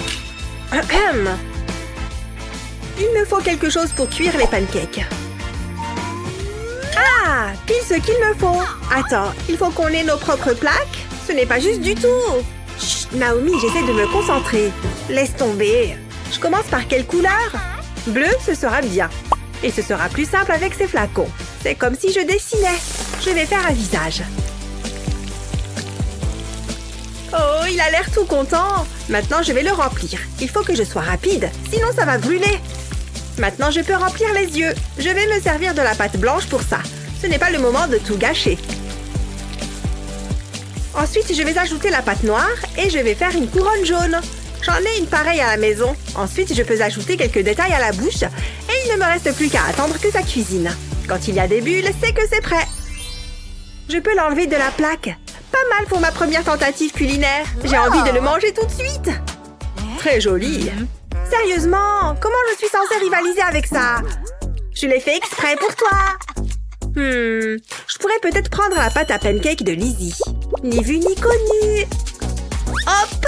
Speaker 1: Il me faut quelque chose pour cuire les pancakes. Ah! Pile ce qu'il me faut. Attends, il faut qu'on ait nos propres plaques? Ce n'est pas juste du tout. Chut, Naomi, j'essaie de me concentrer. Laisse tomber. Je commence par quelle couleur? Bleu, ce sera bien. Et ce sera plus simple avec ces flacons. C'est comme si je dessinais. Je vais faire un visage. Oh, il a l'air tout content. Maintenant, je vais le remplir. Il faut que je sois rapide, sinon ça va brûler. Maintenant, je peux remplir les yeux. Je vais me servir de la pâte blanche pour ça. Ce n'est pas le moment de tout gâcher. Ensuite, je vais ajouter la pâte noire et je vais faire une couronne jaune. J'en ai une pareille à la maison. Ensuite, je peux ajouter quelques détails à la bouche et il ne me reste plus qu'à attendre que ça cuisine. Quand il y a des bulles, c'est que c'est prêt. Je peux l'enlever de la plaque. Pas mal pour ma première tentative culinaire. J'ai envie de le manger tout de suite. Très joli. Sérieusement, comment je suis censée rivaliser avec ça? Je l'ai fait exprès pour toi. Je pourrais peut-être prendre la pâte à pancake de Lizzie. Ni vu ni connu. Hop!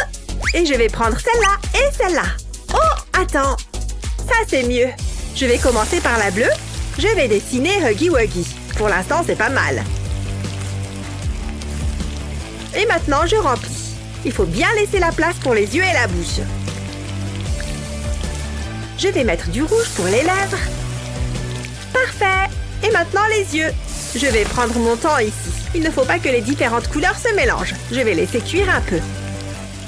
Speaker 1: Et je vais prendre celle-là et celle-là. Oh, attends. Ça, c'est mieux. Je vais commencer par la bleue. Je vais dessiner Huggy Wuggy. Pour l'instant, c'est pas mal. Et maintenant, je remplis. Il faut bien laisser la place pour les yeux et la bouche. Je vais mettre du rouge pour les lèvres. Parfait! Et maintenant, les yeux. Je vais prendre mon temps ici. Il ne faut pas que les différentes couleurs se mélangent. Je vais laisser cuire un peu.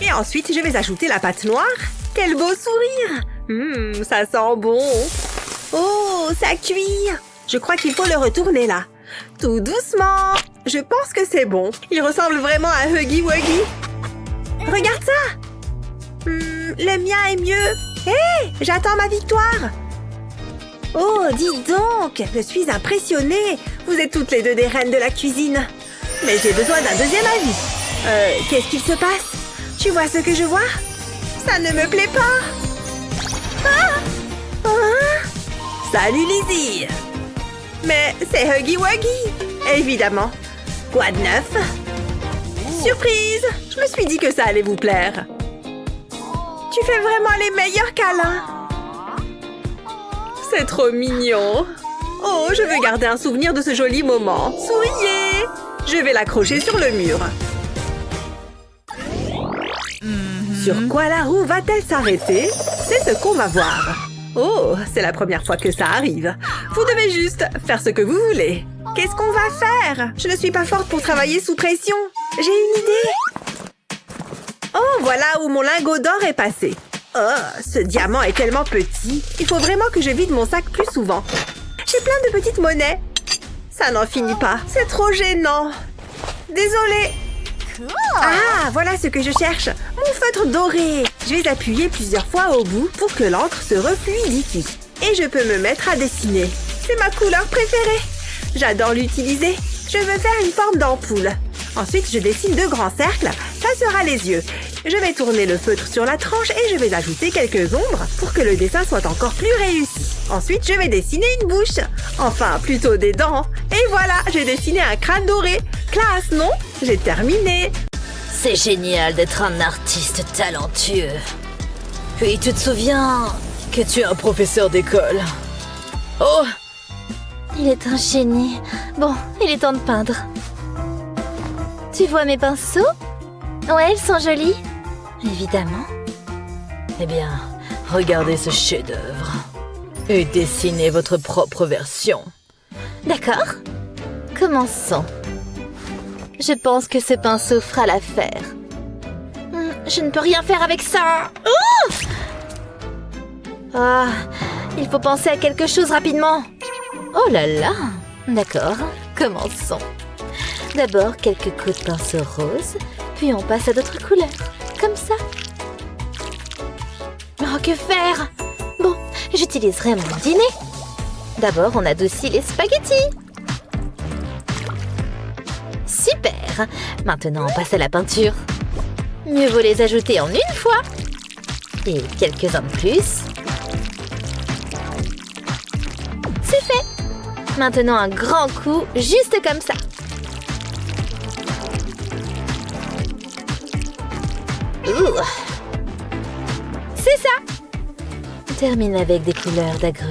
Speaker 1: Et ensuite, je vais ajouter la pâte noire. Quel beau sourire! Ça sent bon. Oh, ça cuit. Je crois qu'il faut le retourner là. Tout doucement. Je pense que c'est bon. Il ressemble vraiment à Huggy Wuggy. Regarde ça! Le mien est mieux. Hé! J'attends ma victoire. Oh, dis donc! Je suis impressionnée. Vous êtes toutes les deux des reines de la cuisine. Mais j'ai besoin d'un deuxième avis. Qu'est-ce qu'il se passe? Tu vois ce que je vois? Ça ne me plaît pas. Salut Lizzie. Mais c'est Huggy Wuggy. Évidemment. Quoi de neuf? Surprise! Je me suis dit que ça allait vous plaire. Tu fais vraiment les meilleurs câlins. C'est trop mignon. Oh, je veux garder un souvenir de ce joli moment. Souriez! Je vais l'accrocher sur le mur. Sur quoi la roue va-t-elle s'arrêter? C'est ce qu'on va voir. Oh, c'est la première fois que ça arrive. Vous devez juste faire ce que vous voulez. Qu'est-ce qu'on va faire? Je ne suis pas forte pour travailler sous pression. J'ai une idée. Oh, voilà où mon lingot d'or est passé. Oh, ce diamant est tellement petit. Il faut vraiment que je vide mon sac plus souvent. J'ai plein de petites monnaies. Ça n'en finit pas. C'est trop gênant. Désolée. Ah, voilà ce que je cherche. Mon feutre doré. Je vais appuyer plusieurs fois au bout pour que l'encre se refluidifie. Et je peux me mettre à dessiner. C'est ma couleur préférée. J'adore l'utiliser. Je veux faire une forme d'ampoule. Ensuite, je dessine 2 grands cercles. Ça sera les yeux. Je vais tourner le feutre sur la tranche et je vais ajouter quelques ombres pour que le dessin soit encore plus réussi. Ensuite, je vais dessiner une bouche. Enfin, plutôt des dents. Et voilà, j'ai dessiné un crâne doré. Classe, non? J'ai terminé.
Speaker 3: C'est génial d'être un artiste talentueux. Puis tu te souviens
Speaker 4: Que tu es un professeur d'école. Oh!
Speaker 2: Il est un génie. Bon, il est temps de peindre. Tu vois mes pinceaux? Ouais, ils sont jolis. Évidemment.
Speaker 3: Eh bien, regardez ce chef-d'œuvre. Et dessinez votre propre version.
Speaker 2: D'accord. Commençons. Je pense que ce pinceau fera l'affaire. Je ne peux rien faire avec ça. Ah, il faut penser à quelque chose rapidement. Oh là là. D'accord, commençons. D'abord, quelques coups de pinceau rose, puis on passe à d'autres couleurs, comme ça. Oh, que faire? Bon, j'utiliserai mon dîner. D'abord, on adoucit les spaghettis. Super! Maintenant, on passe à la peinture. Mieux vaut les ajouter en une fois. Et quelques-uns de plus. C'est fait! Maintenant, un grand coup, juste comme ça. Ouh. C'est ça! On termine avec des couleurs d'agrumes.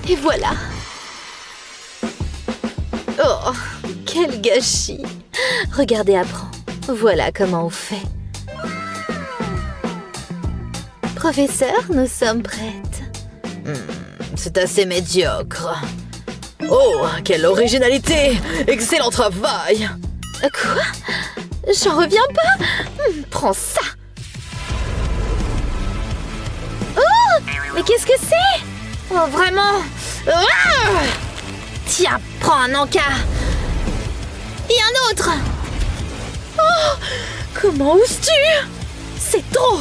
Speaker 2: Et voilà! Oh, quel gâchis! Regardez, apprends. Voilà comment on fait. Professeur, nous sommes prêtes.
Speaker 3: C'est assez médiocre. Oh, quelle originalité! Excellent travail!
Speaker 2: Quoi? J'en reviens pas! Prends ça! Oh! Mais qu'est-ce que c'est? Oh, vraiment? Ah! Tiens, prends un encas! Et un autre! Oh! Comment oses-tu? C'est trop!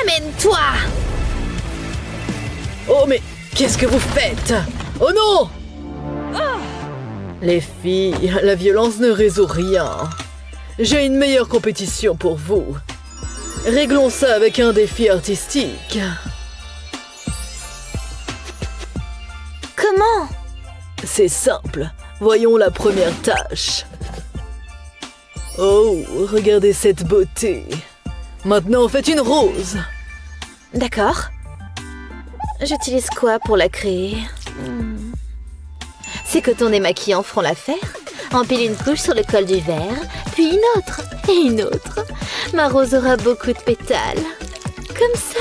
Speaker 2: Amène-toi!
Speaker 4: Oh, mais qu'est-ce que vous faites? Oh non! Les filles, la violence ne résout rien. J'ai une meilleure compétition pour vous. Réglons ça avec un défi artistique.
Speaker 2: Comment?
Speaker 4: C'est simple. Voyons la première tâche. Oh, regardez cette beauté. Maintenant, faites une rose.
Speaker 2: D'accord. J'utilise quoi pour la créer? Ces cotons démaquillants feront l'affaire. Empile une couche sur le col du verre, puis une autre, et une autre. Ma rose aura beaucoup de pétales. Comme ça.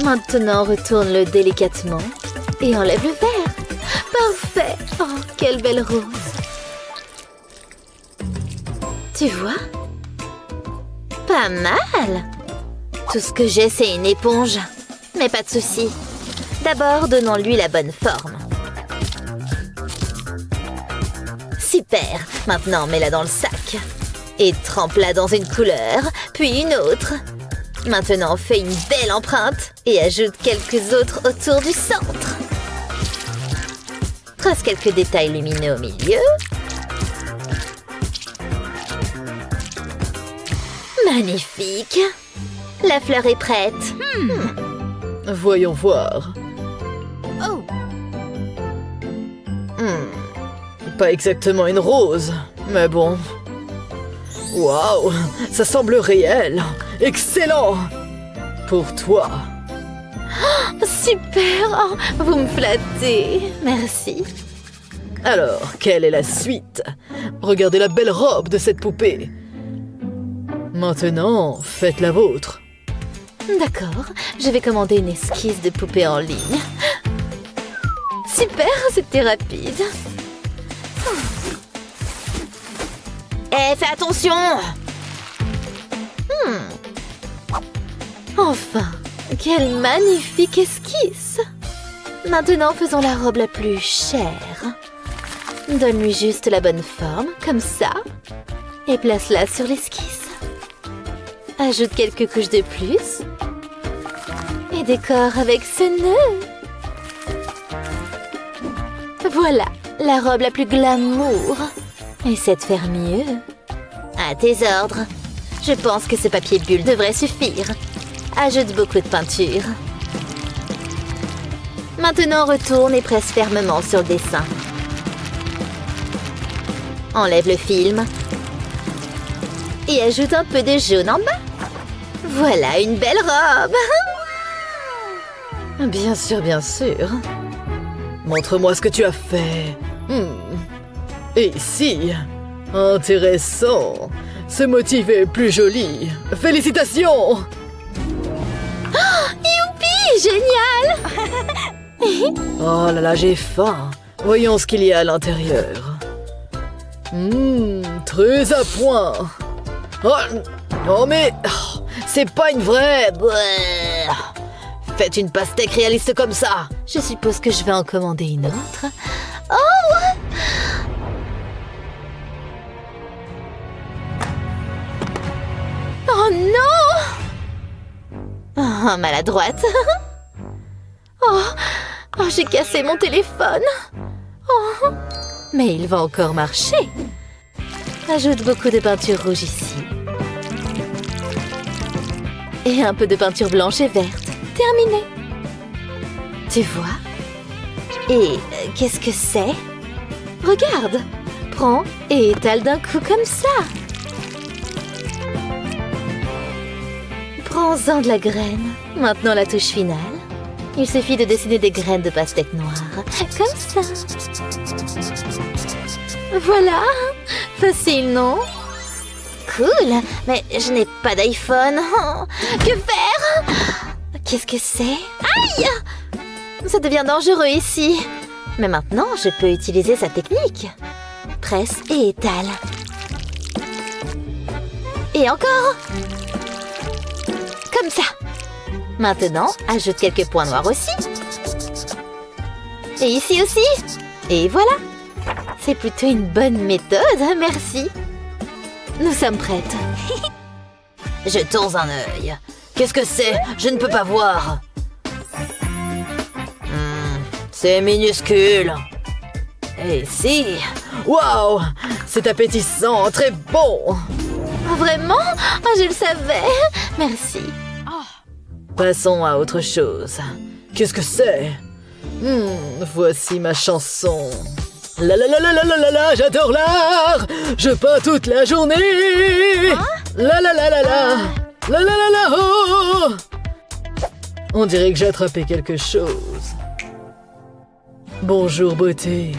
Speaker 2: Maintenant, retourne-le délicatement et enlève le verre. Parfait! Oh, quelle belle rose! Tu vois? Pas mal! Tout ce que j'ai, c'est une éponge. Mais pas de souci. D'abord, donnons-lui la bonne forme. Super! Maintenant, mets-la dans le sac. Et trempe-la dans une couleur, puis une autre. Maintenant, fais une belle empreinte et ajoute quelques autres autour du centre. Trace quelques détails lumineux au milieu. Magnifique! La fleur est prête.
Speaker 4: Voyons voir.
Speaker 2: Oh!
Speaker 4: Pas exactement une rose, mais bon. Waouh, ça semble réel. Excellent! Pour toi.
Speaker 2: Super! Oh, vous me flattez. Merci.
Speaker 4: Alors, quelle est la suite? Regardez la belle robe de cette poupée. Maintenant, faites la vôtre.
Speaker 2: D'accord, je vais commander une esquisse de poupée en ligne. Super, c'était rapide.
Speaker 3: Eh, fais attention!
Speaker 2: Enfin, quelle magnifique esquisse! Maintenant, faisons la robe la plus chère. Donne-lui juste la bonne forme, comme ça, et place-la sur l'esquisse. Ajoute quelques couches de plus. Et décore avec ce nœud. Voilà, la robe la plus glamour. Essaie de faire mieux.
Speaker 3: À tes ordres. Je pense que ce papier bulle devrait suffire. Ajoute beaucoup de peinture. Maintenant, retourne et presse fermement sur le dessin. Enlève le film. Et ajoute un peu de jaune en bas. Voilà une belle robe.
Speaker 4: Bien sûr, bien sûr. Montre-moi ce que tu as fait. Et ici, intéressant. Ce motif est plus joli. Félicitations!
Speaker 2: Youpi, génial!
Speaker 4: Oh là là, j'ai faim. Voyons ce qu'il y a à l'intérieur. Très à point. Oh mais... c'est pas une vraie... Faites une pastèque réaliste comme ça.
Speaker 3: Je suppose que je vais en commander une autre.
Speaker 2: Oh non!
Speaker 3: Oh, maladroite.
Speaker 2: Oh, j'ai cassé mon téléphone. Oh.
Speaker 3: Mais il va encore marcher. Ajoute beaucoup de peinture rouge ici. Et un peu de peinture blanche et verte. Terminé. Tu vois? Et qu'est-ce que c'est? Regarde. Prends et étale d'un coup comme ça. Prends-en de la graine. Maintenant la touche finale. Il suffit de dessiner des graines de pastèque noire. Comme ça. Voilà. Facile, non? Cool. Mais je n'ai pas d'iPhone. Oh, que faire? Qu'est-ce que c'est? Aïe! Ça devient dangereux ici. Mais maintenant, je peux utiliser sa technique. Presse et étale. Et encore. Comme ça. Maintenant, ajoute quelques points noirs aussi. Et ici aussi. Et voilà. C'est plutôt une bonne méthode, merci. Nous sommes prêtes. Jetons un œil. Qu'est-ce que c'est? Je ne peux pas voir. C'est minuscule. Et ici...
Speaker 4: Waouh! C'est appétissant, très bon!
Speaker 2: Oh, vraiment? Oh, je le savais. Merci.
Speaker 4: Passons à autre chose. Qu'est-ce que c'est? Voici ma chanson. La la la la la la la la, j'adore l'art! Je peins toute la journée! La la la la la! La la la la oh! On dirait que j'ai attrapé quelque chose. Bonjour beauté,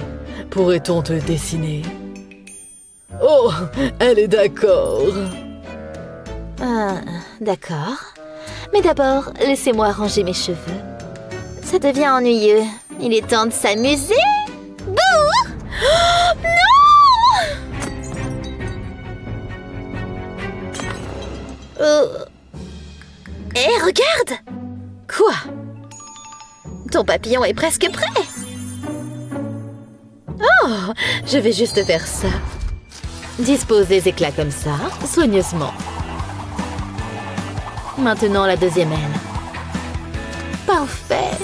Speaker 4: pourrait-on te dessiner? Oh, elle est d'accord.
Speaker 3: D'accord. Mais d'abord, laissez-moi arranger mes cheveux. Ça devient ennuyeux. Il est temps de s'amuser. Bouh! Non! Hé, regarde! Quoi? Ton papillon est presque prêt. Oh, je vais juste faire ça. Dispose les éclats comme ça, soigneusement. Maintenant, la deuxième aile. Parfait.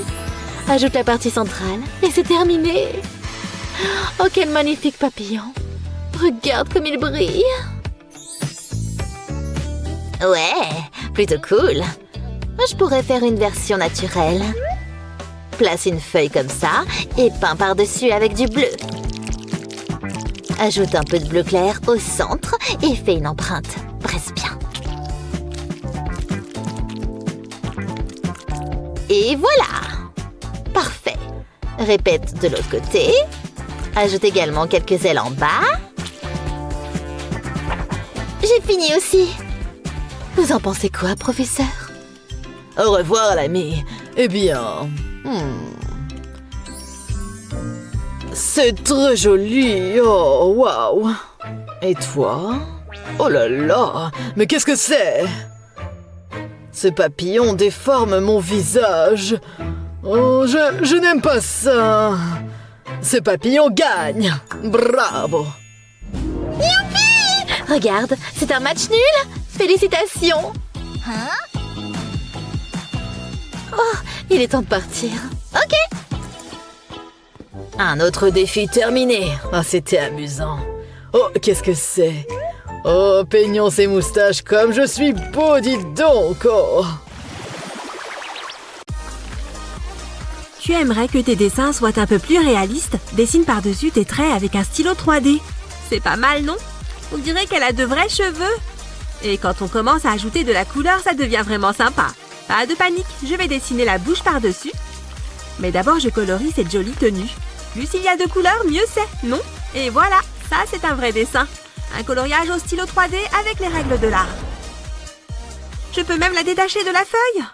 Speaker 3: Ajoute la partie centrale et c'est terminé. Oh, quel magnifique papillon. Regarde comme il brille. Ouais, plutôt cool. Je pourrais faire une version naturelle. Place une feuille comme ça et peins par-dessus avec du bleu. Ajoute un peu de bleu clair au centre et fais une empreinte. Presse bien. Et voilà! Parfait. Répète de l'autre côté. Ajoute également quelques ailes en bas. J'ai fini aussi. Vous en pensez quoi, professeur?
Speaker 4: Au revoir, l'ami. Eh bien... C'est très joli. Oh, waouh. Et toi? Oh là là. Mais qu'est-ce que c'est? Ce papillon déforme mon visage. Oh, je n'aime pas ça. Ce papillon gagne. Bravo.
Speaker 2: Youpi! Regarde, c'est un match nul. Félicitations. Hein? Oh, il est temps de partir. Ok.
Speaker 4: Un autre défi terminé. Oh, c'était amusant. Oh, qu'est-ce que c'est? Oh, peignons ces moustaches comme je suis beau, dites donc. Oh.
Speaker 1: Tu aimerais que tes dessins soient un peu plus réalistes? Dessine par-dessus tes traits avec un stylo 3D. C'est pas mal, non? On dirait qu'elle a de vrais cheveux. Et quand on commence à ajouter de la couleur, ça devient vraiment sympa. Pas de panique, je vais dessiner la bouche par-dessus. Mais d'abord, je colorie cette jolie tenue. Plus il y a de couleurs, mieux c'est, non? Et voilà, ça c'est un vrai dessin. Un coloriage au stylo 3D avec les règles de l'art. Je peux même la détacher de la feuille.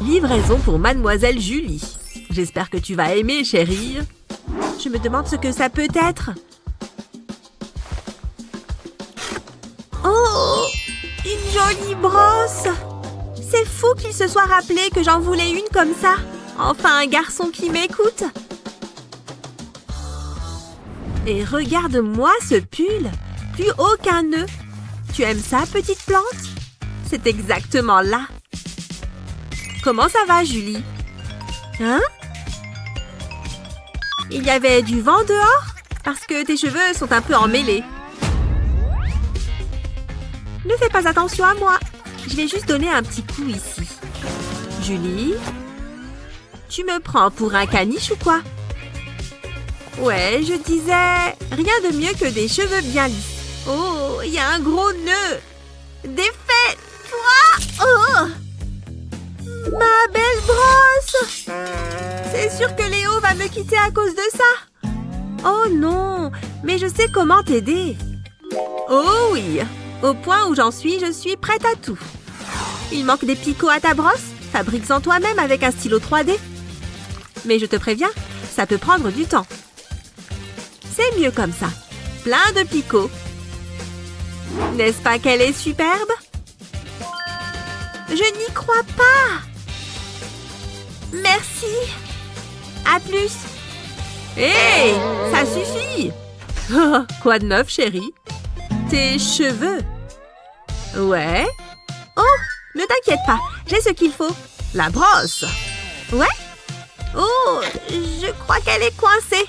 Speaker 1: Livraison pour Mademoiselle Julie. J'espère que tu vas aimer, chérie. Je me demande ce que ça peut être. Oh, une jolie brosse. C'est fou qu'il se soit rappelé que j'en voulais une comme ça. Enfin, un garçon qui m'écoute. Et regarde-moi ce pull. Plus aucun nœud. Tu aimes ça, petite plante? C'est exactement là. Comment ça va, Julie? Hein? Il y avait du vent dehors? Parce que tes cheveux sont un peu emmêlés. Ne fais pas attention à moi. Je vais juste donner un petit coup ici. Julie? Tu me prends pour un caniche ou quoi? Ouais, je disais... Rien de mieux que des cheveux bien lisses. Oh, il y a un gros nœud. Défais-toi! Oh! Ma belle brosse! C'est sûr que Léo va me quitter à cause de ça. Oh non, mais je sais comment t'aider. Oh oui, au point où j'en suis, je suis prête à tout. Il manque des picots à ta brosse? Fabrique-en toi-même avec un stylo 3D. Mais je te préviens, ça peut prendre du temps. C'est mieux comme ça. Plein de picots. N'est-ce pas qu'elle est superbe? Je n'y crois pas. Merci. À plus. Hé, ça suffit. Oh, quoi de neuf, chérie? Tes cheveux. Ouais. Oh, ne t'inquiète pas, j'ai ce qu'il faut. La brosse. Ouais. Oh, je crois qu'elle est coincée.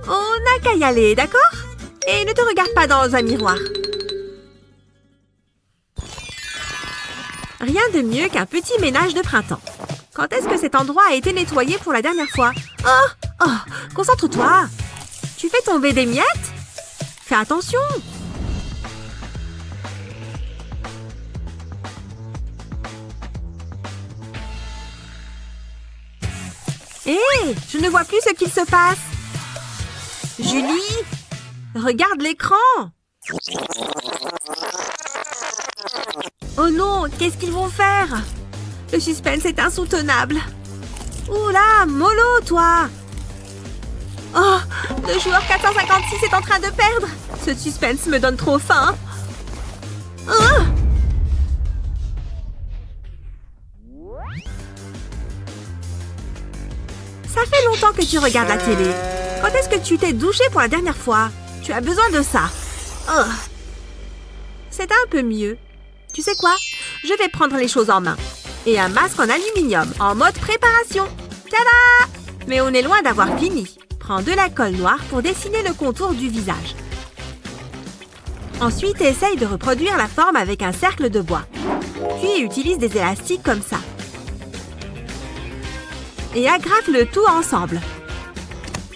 Speaker 1: On n'a qu'à y aller, d'accord? Et ne te regarde pas dans un miroir. Rien de mieux qu'un petit ménage de printemps. Quand est-ce que cet endroit a été nettoyé pour la dernière fois? Oh, concentre-toi. Tu fais tomber des miettes? Fais attention. Hé, je ne vois plus ce qu'il se passe. Julie, regarde l'écran. Oh non, qu'est-ce qu'ils vont faire? Le suspense est insoutenable. Oula, mollo, toi. Oh, le joueur 456 est en train de perdre. Ce suspense me donne trop faim. Oh! Ça fait longtemps que tu regardes la télé. Quand est-ce que tu t'es douché pour la dernière fois? Tu as besoin de ça. Oh. C'est un peu mieux. Tu sais quoi? Je vais prendre les choses en main. Et un masque en aluminium, en mode préparation. Tada! Mais on est loin d'avoir fini. Prends de la colle noire pour dessiner le contour du visage. Ensuite, essaye de reproduire la forme avec un cercle de bois. Puis utilise des élastiques comme ça. Et agrafe le tout ensemble.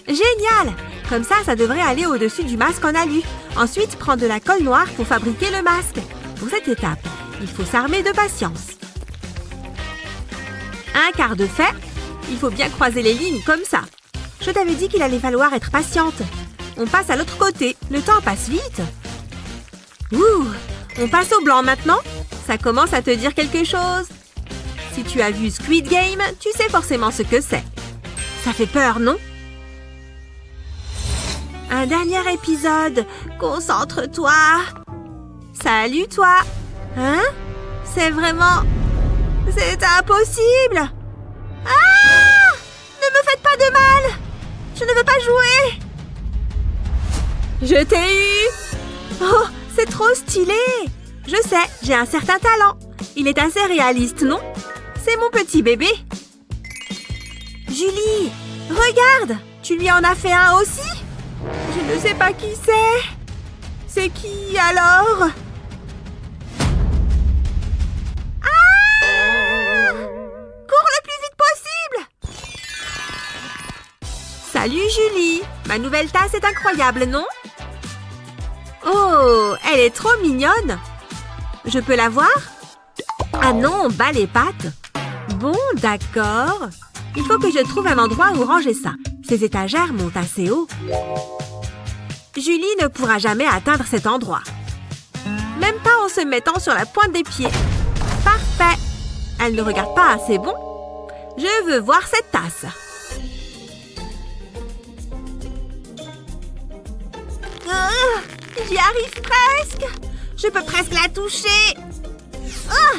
Speaker 1: Génial! Comme ça devrait aller au-dessus du masque en alu. Ensuite, prends de la colle noire pour fabriquer le masque. Pour cette étape, il faut s'armer de patience. Un quart de fait, il faut bien croiser les lignes comme ça. Je t'avais dit qu'il allait falloir être patiente. On passe à l'autre côté. Le temps passe vite. Ouh! On passe au blanc maintenant? Ça commence à te dire quelque chose? Si tu as vu Squid Game, tu sais forcément ce que c'est. Ça fait peur, non? Un dernier épisode. Concentre-toi. Salut, toi. Hein? C'est vraiment... C'est impossible. Ah! Ne me faites pas de mal. Je ne veux pas jouer. Je t'ai eu. Oh, C'est trop stylé! Je sais, j'ai un certain talent. Il est assez réaliste, non? C'est mon petit bébé. Julie, regarde! Tu lui en as fait un aussi? Je ne sais pas qui c'est. C'est qui, alors? Ah! Cours le plus vite possible! Salut, Julie. Ma nouvelle tasse est incroyable, non? Oh, elle est trop mignonne. Je peux la voir? Ah non, bas les pattes. Bon, d'accord. Il faut que je trouve un endroit où ranger ça. Ces étagères montent assez haut. Julie ne pourra jamais atteindre cet endroit. Même pas en se mettant sur la pointe des pieds. Parfait. Elle ne regarde pas assez bon. Je veux voir cette tasse. J'y arrive presque. Je peux presque la toucher. Ah!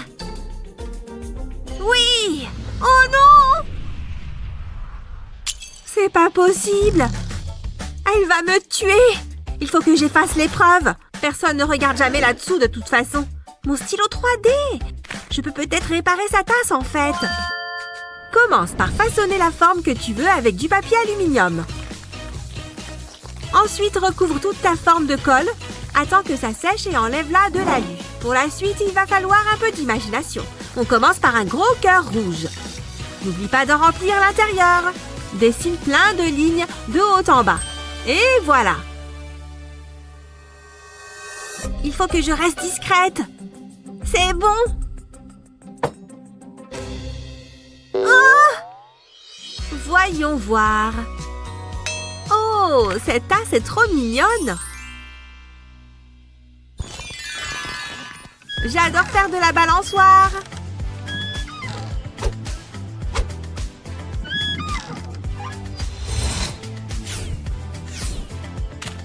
Speaker 1: Oui! Oh non! C'est pas possible! Elle va me tuer! Il faut que j'efface l'épreuve. Personne ne regarde jamais là-dessous de toute façon. Mon stylo 3D! Je peux peut-être réparer sa tasse en fait. Commence par façonner la forme que tu veux avec du papier aluminium. Ensuite, recouvre toute ta forme de colle. Attends que ça sèche et enlève-la de l'alu. Pour la suite, il va falloir un peu d'imagination. On commence par un gros cœur rouge. N'oublie pas de remplir l'intérieur. Dessine plein de lignes de haut en bas. Et voilà. Il faut que je reste discrète. C'est bon. Oh! Voyons voir. Oh, cette tasse est trop mignonne. J'adore faire de la balançoire.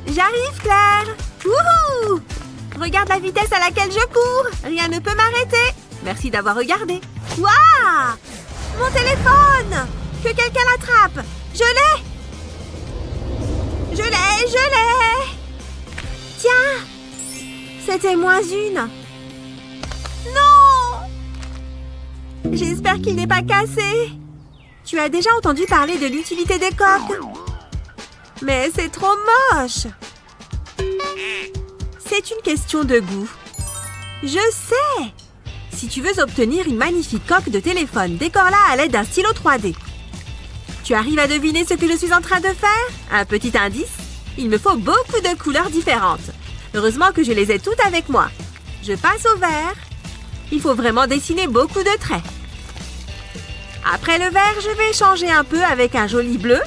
Speaker 1: J'arrive, Claire. Wouhou! Regarde la vitesse à laquelle je cours. Rien ne peut m'arrêter. Merci d'avoir regardé. Waouh! Mon téléphone! Que quelqu'un l'attrape. Je l'ai! Je l'ai! Tiens! C'était moins une. Non! J'espère qu'il n'est pas cassé. Tu as déjà entendu parler de l'utilité des coques? Mais c'est trop moche. C'est une question de goût. Je sais! Si tu veux obtenir une magnifique coque de téléphone, décore-la à l'aide d'un stylo 3D. Tu arrives à deviner ce que je suis en train de faire? Un petit indice? Il me faut beaucoup de couleurs différentes. Heureusement que je les ai toutes avec moi. Je passe au vert. Il faut vraiment dessiner beaucoup de traits. Après le vert, je vais changer un peu avec un joli bleu.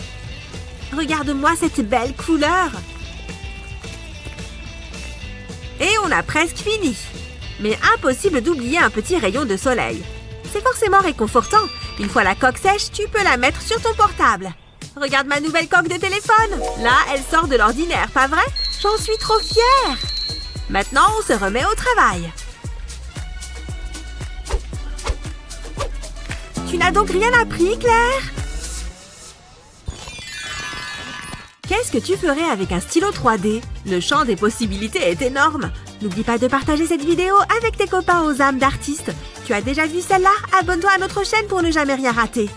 Speaker 1: Regarde-moi cette belle couleur. Et on a presque fini. Mais impossible d'oublier un petit rayon de soleil. C'est forcément réconfortant. Une fois la coque sèche, tu peux la mettre sur ton portable. Regarde ma nouvelle coque de téléphone. Là, elle sort de l'ordinaire, pas vrai? J'en suis trop fière. Maintenant, on se remet au travail. Tu n'as donc rien appris, Claire? Qu'est-ce que tu ferais avec un stylo 3D? Le champ des possibilités est énorme. N'oublie pas de partager cette vidéo avec tes copains aux âmes d'artistes. Tu as déjà vu celle-là? Abonne-toi à notre chaîne pour ne jamais rien rater.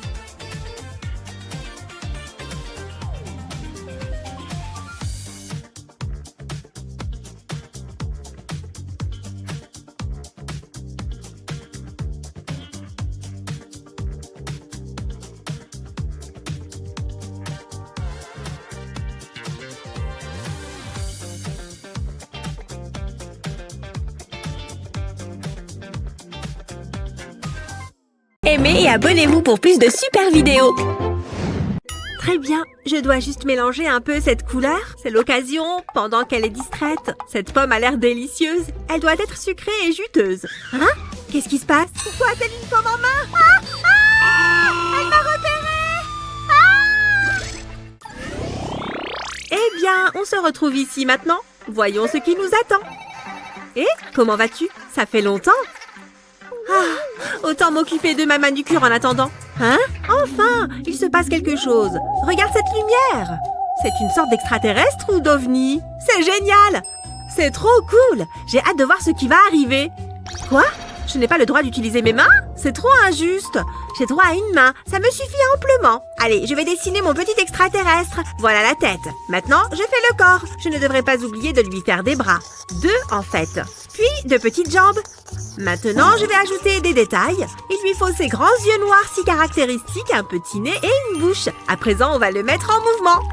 Speaker 1: Aimez et abonnez-vous pour plus de super vidéos. Très bien, je dois juste mélanger un peu cette couleur. C'est l'occasion, pendant qu'elle est distraite. Cette pomme a l'air délicieuse. Elle doit être sucrée et juteuse. Hein? Qu'est-ce qui se passe? Pourquoi a-t-elle une pomme en main? Ah! Ah! Elle m'a repérée! Ah! Eh bien, on se retrouve ici maintenant. Voyons ce qui nous attend. Et comment vas-tu? Ça fait longtemps. Ah, autant m'occuper de ma manucure en attendant. Hein? Enfin, il se passe quelque chose. Regarde cette lumière. C'est une sorte d'extraterrestre ou d'ovni? C'est génial! C'est trop cool! J'ai hâte de voir ce qui va arriver. Quoi? Je n'ai pas le droit d'utiliser mes mains? C'est trop injuste. J'ai droit à une main, ça me suffit amplement. Allez, je vais dessiner mon petit extraterrestre. Voilà la tête. Maintenant, je fais le corps. Je ne devrais pas oublier de lui faire des bras. 2 en fait. Puis, 2 petites jambes. Maintenant, je vais ajouter des détails. Il lui faut ses grands yeux noirs si caractéristiques, un petit nez et une bouche. À présent, on va le mettre en mouvement.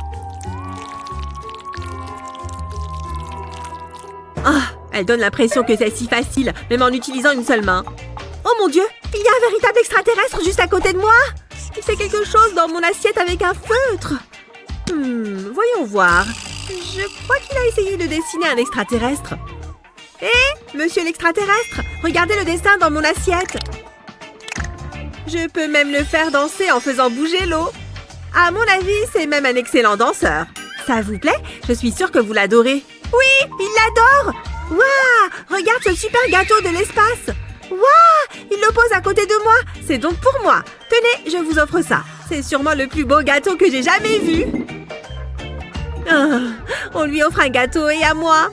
Speaker 1: Ah, elle donne l'impression que c'est si facile, même en utilisant une seule main. Oh mon Dieu, il y a un véritable extraterrestre juste à côté de moi. Il fait quelque chose dans mon assiette avec un feutre. Voyons voir. Je crois qu'il a essayé de dessiner un extraterrestre. Hé, monsieur l'extraterrestre, regardez le dessin dans mon assiette. Je peux même le faire danser en faisant bouger l'eau. À mon avis, c'est même un excellent danseur. Ça vous plaît? Je suis sûre que vous l'adorez. Oui, il l'adore! Waouh! Regarde ce super gâteau de l'espace! Waouh! Il le pose à côté de moi! C'est donc pour moi! Tenez, je vous offre ça. C'est sûrement le plus beau gâteau que j'ai jamais vu. Ah, on lui offre un gâteau et à moi?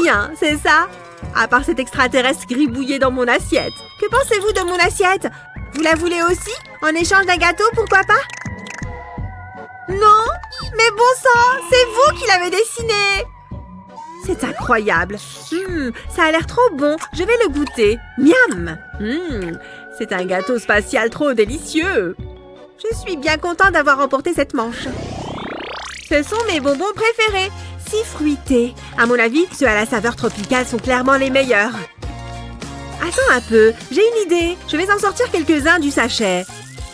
Speaker 1: Rien, c'est ça? À part cet extraterrestre gribouillé dans mon assiette. Que pensez-vous de mon assiette? Vous la voulez aussi? En échange d'un gâteau, pourquoi pas? Non? Mais bon sang! C'est vous qui l'avez dessiné! C'est incroyable. Ça a l'air trop bon. Je vais le goûter. Miam! C'est un gâteau spatial trop délicieux. Je suis bien contente d'avoir remporté cette manche. Ce sont mes bonbons préférés. Si fruités. À mon avis, ceux à la saveur tropicale sont clairement les meilleurs. Attends un peu. J'ai une idée. Je vais en sortir quelques-uns du sachet.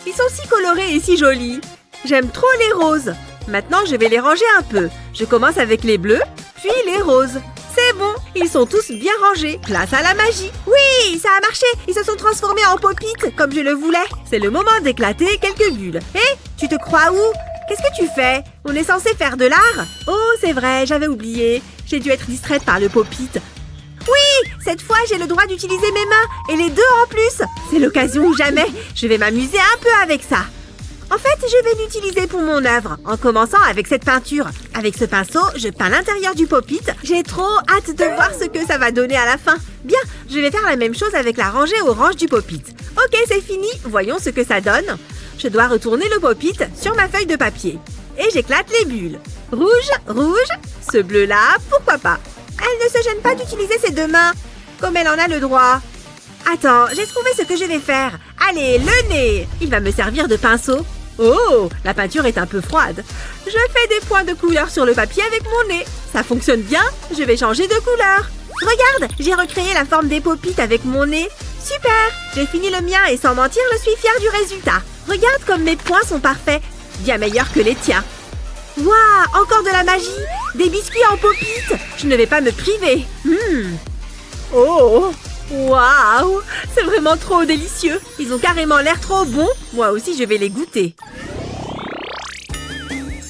Speaker 1: Ils sont si colorés et si jolis. J'aime trop les roses. Maintenant, je vais les ranger un peu. Je commence avec les bleus, puis les roses. C'est bon, ils sont tous bien rangés. Place à la magie. Oui, ça a marché. Ils se sont transformés en pop-it, comme je le voulais. C'est le moment d'éclater quelques bulles. Hé, tu te crois où? Qu'est-ce que tu fais? On est censé faire de l'art? Oh, c'est vrai, j'avais oublié. J'ai dû être distraite par le pop-it. Oui, cette fois, j'ai le droit d'utiliser mes mains, et les 2 en plus. C'est l'occasion ou jamais. Je vais m'amuser un peu avec ça. En fait, je vais l'utiliser pour mon œuvre, en commençant avec cette peinture. Avec ce pinceau, je peins l'intérieur du pop-it. J'ai trop hâte de voir ce que ça va donner à la fin. Bien, je vais faire la même chose avec la rangée orange du pop-it. Ok, c'est fini. Voyons ce que ça donne. Je dois retourner le pop-it sur ma feuille de papier. Et j'éclate les bulles. Rouge, rouge. Ce bleu-là, pourquoi pas? Elle ne se gêne pas d'utiliser ses 2 mains, comme elle en a le droit. Attends, j'ai trouvé ce que je vais faire. Allez, le nez. Il va me servir de pinceau. Oh, la peinture est un peu froide. Je fais des points de couleur sur le papier avec mon nez. Ça fonctionne bien, je vais changer de couleur. Regarde, j'ai recréé la forme des pop-it avec mon nez. Super, j'ai fini le mien et sans mentir, je suis fière du résultat. Regarde comme mes points sont parfaits, bien meilleurs que les tiens. Waouh, encore de la magie. Des biscuits en pop-it. Je ne vais pas me priver. Oh, waouh, c'est vraiment trop délicieux. Ils ont carrément l'air trop bons. Moi aussi, je vais les goûter.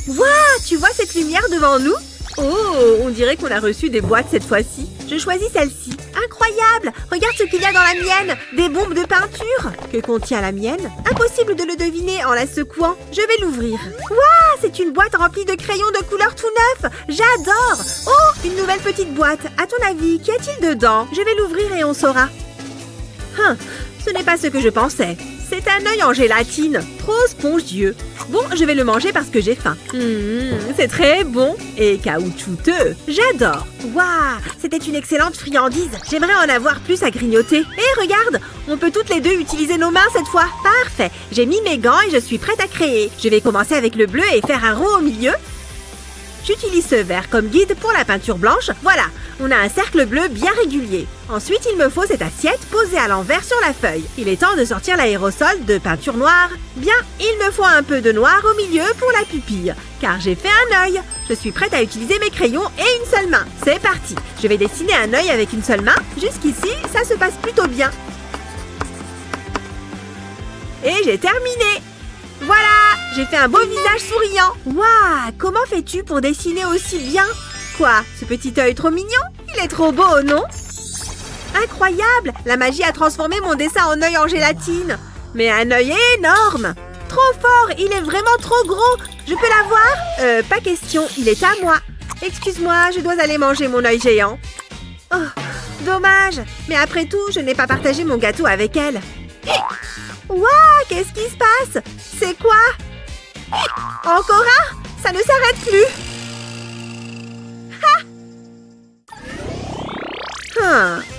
Speaker 1: Waouh, tu vois cette lumière devant nous? Oh, on dirait qu'on a reçu des boîtes cette fois-ci. Je choisis celle-ci. Incroyable! Regarde ce qu'il y a dans la mienne! Des bombes de peinture! Que contient la mienne? Impossible de le deviner en la secouant. Je vais l'ouvrir. Waouh! C'est une boîte remplie de crayons de couleur tout neuf! J'adore! Oh! Une nouvelle petite boîte. À ton avis, qu'y a-t-il dedans? Je vais l'ouvrir et on saura. Ce n'est pas ce que je pensais. C'est un œil en gélatine. Trop spongieux. Bon, je vais le manger parce que j'ai faim. C'est très bon et caoutchouteux. J'adore. Waouh, c'était une excellente friandise. J'aimerais en avoir plus à grignoter. Et regarde, on peut toutes les deux utiliser nos mains cette fois. Parfait. J'ai mis mes gants et je suis prête à créer. Je vais commencer avec le bleu et faire un rond au milieu. J'utilise ce vert comme guide pour la peinture blanche. Voilà, on a un cercle bleu bien régulier. Ensuite, il me faut cette assiette posée à l'envers sur la feuille. Il est temps de sortir l'aérosol de peinture noire. Bien, il me faut un peu de noir au milieu pour la pupille, car j'ai fait un œil. Je suis prête à utiliser mes crayons et une seule main. C'est parti. Je vais dessiner un œil avec une seule main. Jusqu'ici, ça se passe plutôt bien. Et j'ai terminé. Voilà, j'ai fait un beau visage souriant. Waouh, comment fais-tu pour dessiner aussi bien? Quoi, ce petit œil trop mignon? Il est trop beau, non? Incroyable, la magie a transformé mon dessin en œil en gélatine. Mais un œil énorme. Trop fort, il est vraiment trop gros. Je peux l'avoir? Pas question, il est à moi. Excuse-moi, je dois aller manger mon œil géant. Oh, dommage. Mais après tout, je n'ai pas partagé mon gâteau avec elle. Waouh, qu'est-ce qui se passe? C'est quoi? Encore un? Ça ne s'arrête plus.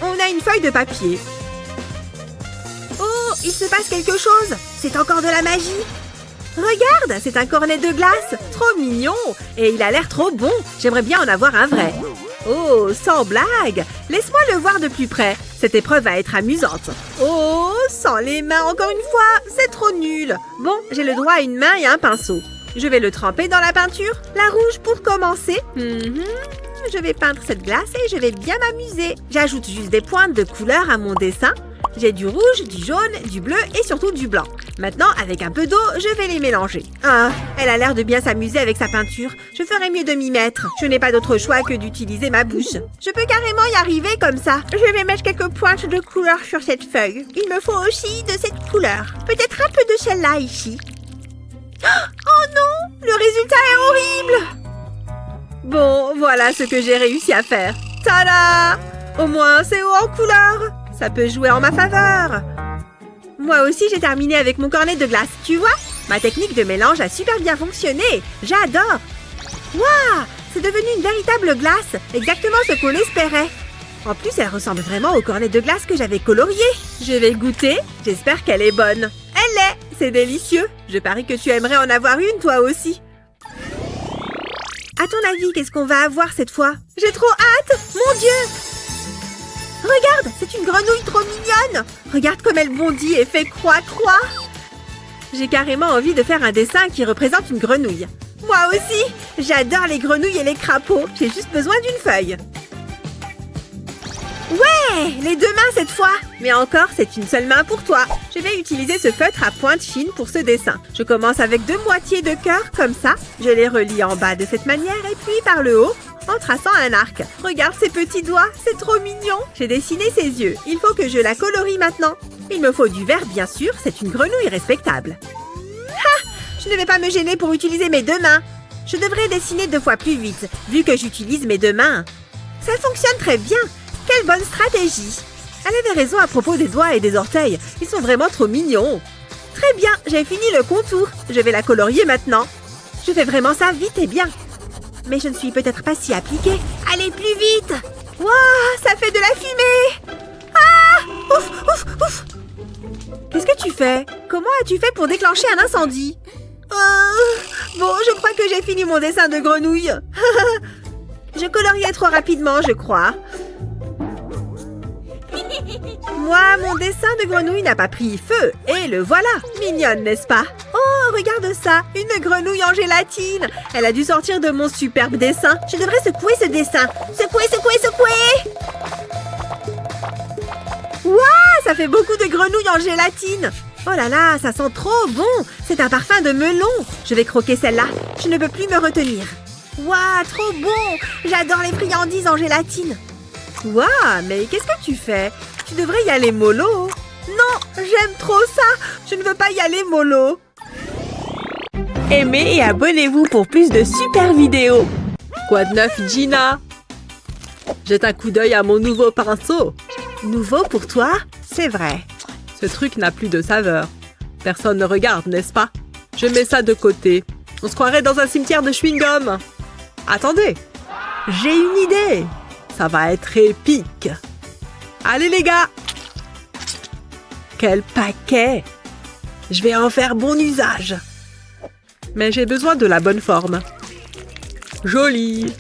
Speaker 1: On a une feuille de papier. Oh, il se passe quelque chose. C'est encore de la magie. Regarde, c'est un cornet de glace. Trop mignon. Et il a l'air trop bon. J'aimerais bien en avoir un vrai. Oh, sans blague. Laisse-moi le voir de plus près. Cette épreuve va être amusante. Oh, sans les mains encore une fois. C'est trop nul. Bon, j'ai le droit à une main et un pinceau. Je vais le tremper dans la peinture. La rouge pour commencer. Je vais peindre cette glace et je vais bien m'amuser. J'ajoute juste des pointes de couleur à mon dessin. J'ai du rouge, du jaune, du bleu et surtout du blanc. Maintenant, avec un peu d'eau, je vais les mélanger. Ah, elle a l'air de bien s'amuser avec sa peinture. Je ferais mieux de m'y mettre. Je n'ai pas d'autre choix que d'utiliser ma bouche. Je peux carrément y arriver comme ça. Je vais mettre quelques pointes de couleur sur cette feuille. Il me faut aussi de cette couleur. Peut-être un peu de celle-là ici. Oh non! Le résultat est horrible! Bon, voilà ce que j'ai réussi à faire. Tada! Au moins, c'est haut en couleur. Ça peut jouer en ma faveur. Moi aussi, j'ai terminé avec mon cornet de glace. Tu vois? Ma technique de mélange a super bien fonctionné. J'adore. Waouh! C'est devenu une véritable glace. Exactement ce qu'on espérait. En plus, elle ressemble vraiment au cornet de glace que j'avais colorié. Je vais goûter. J'espère qu'elle est bonne. Elle l'est. C'est délicieux. Je parie que tu aimerais en avoir une, toi aussi. À ton avis, qu'est-ce qu'on va avoir cette fois? J'ai trop hâte! Mon Dieu! Regarde, c'est une grenouille trop mignonne! Regarde comme elle bondit et fait croix-croix! J'ai carrément envie de faire un dessin qui représente une grenouille. Moi aussi! J'adore les grenouilles et les crapauds. J'ai juste besoin d'une feuille. Ouais! Les deux mains cette fois! Mais encore, c'est une seule main pour toi. Je vais utiliser ce feutre à pointe fine pour ce dessin. Je commence avec 2 moitiés de cœur, comme ça. Je les relie en bas de cette manière et puis par le haut, en traçant un arc. Regarde ses petits doigts, c'est trop mignon. J'ai dessiné ses yeux. Il faut que je la colorie maintenant. Il me faut du vert, bien sûr. C'est une grenouille respectable. Ha! Je ne vais pas me gêner pour utiliser mes 2 mains. Je devrais dessiner 2 fois plus vite, vu que j'utilise mes 2 mains. Ça fonctionne très bien. Quelle bonne stratégie! Elle avait raison à propos des doigts et des orteils. Ils sont vraiment trop mignons. Très bien, j'ai fini le contour. Je vais la colorier maintenant. Je fais vraiment ça vite et bien. Mais je ne suis peut-être pas si appliquée. Allez, plus vite! Waouh, ça fait de la fumée! Ah! Ouf, ouf, ouf! Qu'est-ce que tu fais? Comment as-tu fait pour déclencher un incendie? Bon, je crois que j'ai fini mon dessin de grenouille. Je coloriais trop rapidement, je crois. Moi, mon dessin de grenouille n'a pas pris feu. Et le voilà. Mignonne, n'est-ce pas? Oh, regarde ça. Une grenouille en gélatine. Elle a dû sortir de mon superbe dessin. Je devrais secouer ce dessin. Secouer, secouer, secouer. Waouh, ça fait beaucoup de grenouilles en gélatine. Oh là là, ça sent trop bon. C'est un parfum de melon. Je vais croquer celle-là. Je ne peux plus me retenir. Waouh, trop bon. J'adore les friandises en gélatine. Waouh, mais qu'est-ce que tu fais? Tu devrais y aller mollo. Non, j'aime trop ça. Je ne veux pas y aller mollo. Aimez et abonnez-vous pour plus de super vidéos. Quoi de neuf, Gina? Jette un coup d'œil à mon nouveau pinceau. Nouveau pour toi? C'est vrai. Ce truc n'a plus de saveur. Personne ne regarde, n'est-ce pas? Je mets ça de côté. On se croirait dans un cimetière de chewing-gum. Attendez, j'ai une idée. Ça va être épique. Allez les gars! Quel paquet! Je vais en faire bon usage. Mais j'ai besoin de la bonne forme. Joli!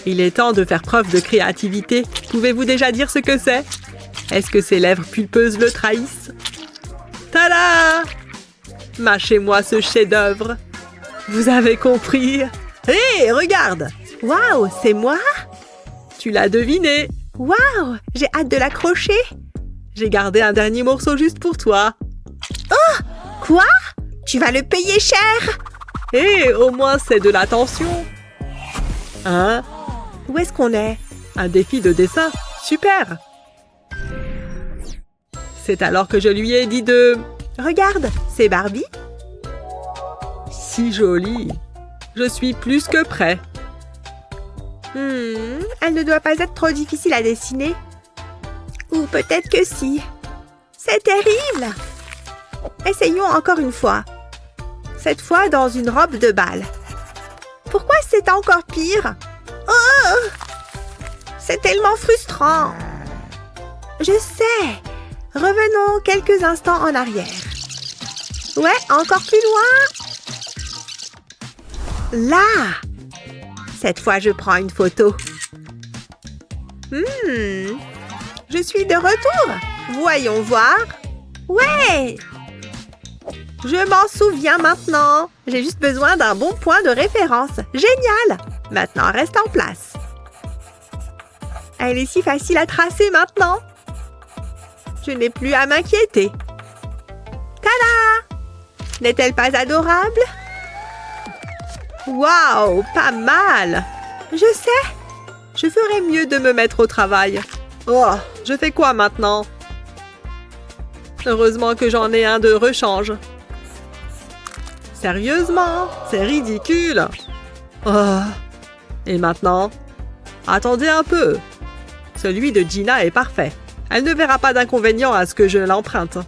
Speaker 1: Il est temps de faire preuve de créativité. Pouvez-vous déjà dire ce que c'est? Est-ce que ces lèvres pulpeuses le trahissent? Tada! Mâchez-moi ce chef-d'œuvre. Vous avez compris? Hé, regarde! Waouh, c'est moi? Tu l'as deviné. Waouh, j'ai hâte de l'accrocher. J'ai gardé un dernier morceau juste pour toi. Oh, quoi? Tu vas le payer cher. Hé, au moins c'est de l'attention. Hein? Où est-ce qu'on est? Un défi de dessin. Super. C'est alors que je lui ai dit de... Regarde, c'est Barbie. Si jolie. Je suis plus que prêt. Elle ne doit pas être trop difficile à dessiner. Ou peut-être que si. C'est terrible! Essayons encore une fois. Cette fois dans une robe de bal. Pourquoi c'est encore pire? Oh! C'est tellement frustrant. Je sais. Revenons quelques instants en arrière. Ouais, encore plus loin. Là! Cette fois, je prends une photo. Je suis de retour. Voyons voir. Ouais! Je m'en souviens maintenant. J'ai juste besoin d'un bon point de référence. Génial! Maintenant, reste en place. Elle est si facile à tracer maintenant. Je n'ai plus à m'inquiéter. Tada! N'est-elle pas adorable? Waouh, pas mal! Je sais. Je ferais mieux de me mettre au travail. Oh, je fais quoi maintenant? Heureusement que j'en ai un de rechange. Sérieusement, c'est ridicule. Oh. Et maintenant? Attendez un peu. Celui de Gina est parfait. Elle ne verra pas d'inconvénient à ce que je l'emprunte.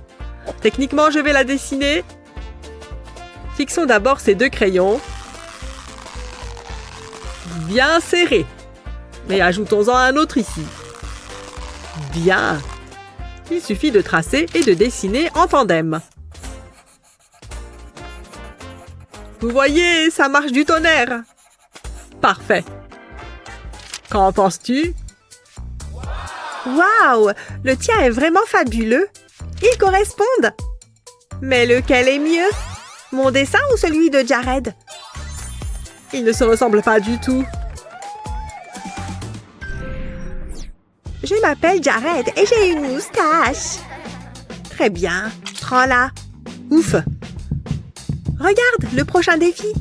Speaker 1: Techniquement, je vais la dessiner. Fixons d'abord ces deux crayons. Bien serré. Et ajoutons-en un autre ici. Bien. Il suffit de tracer et de dessiner en tandem. Vous voyez, ça marche du tonnerre. Parfait. Qu'en penses-tu? Waouh! Le tien est vraiment fabuleux. Ils correspondent. Mais lequel est mieux? Mon dessin ou celui de Jared? Ils ne se ressemblent pas du tout. Je m'appelle Jared et j'ai une moustache. Très bien. Prends-la. Ouf. Regarde, le prochain défi.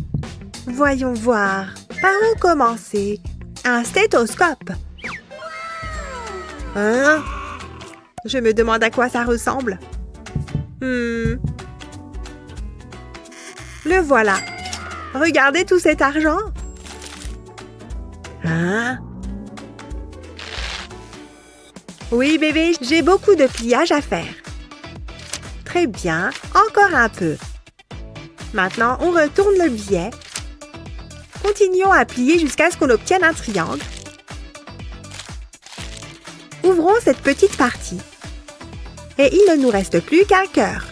Speaker 1: Voyons voir. Par où commencer? Un stéthoscope. Hein? Je me demande à quoi ça ressemble. Le voilà. Regardez tout cet argent. Hein? Oui, bébé, j'ai beaucoup de pliage à faire. Très bien. Encore un peu. Maintenant, on retourne le billet. Continuons à plier jusqu'à ce qu'on obtienne un triangle. Ouvrons cette petite partie. Et il ne nous reste plus qu'un cœur.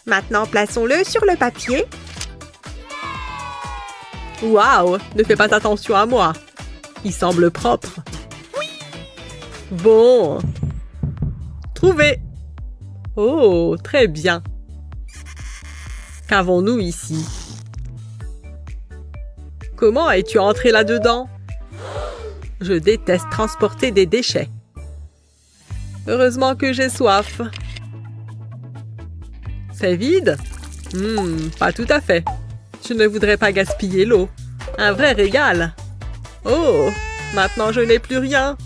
Speaker 1: Maintenant, plaçons-le sur le papier. Waouh! Ne fais pas attention à moi. Il semble propre. Bon. Trouvé. Oh, très bien. Qu'avons-nous ici? Comment es-tu entré là-dedans? Je déteste transporter des déchets. Heureusement que j'ai soif. C'est vide? Pas tout à fait. Je ne voudrais pas gaspiller l'eau. Un vrai régal. Oh, maintenant je n'ai plus rien.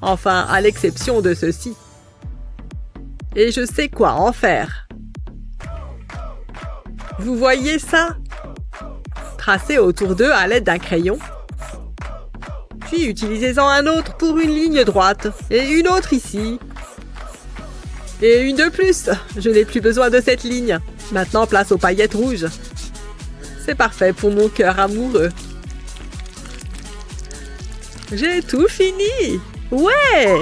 Speaker 1: Enfin, à l'exception de ceci. Et je sais quoi en faire. Vous voyez ça? Tracez autour d'eux à l'aide d'un crayon. Puis utilisez-en un autre pour une ligne droite. Et une autre ici. Et une de plus. Je n'ai plus besoin de cette ligne. Maintenant, place aux paillettes rouges. C'est parfait pour mon cœur amoureux. J'ai tout fini. Ouais!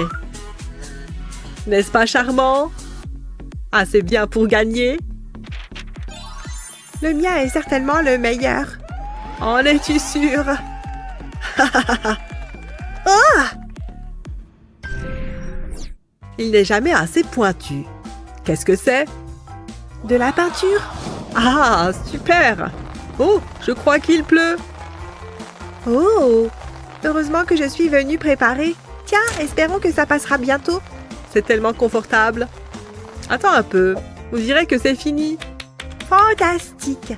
Speaker 1: N'est-ce pas charmant? Assez bien pour gagner? Le mien est certainement le meilleur. En es-tu sûre? Oh! Il n'est jamais assez pointu. Qu'est-ce que c'est? De la peinture? Ah, super! Oh, je crois qu'il pleut. Oh! Heureusement que je suis venue préparer. Tiens, espérons que ça passera bientôt. C'est tellement confortable. Attends un peu. On dirait que c'est fini. Fantastique!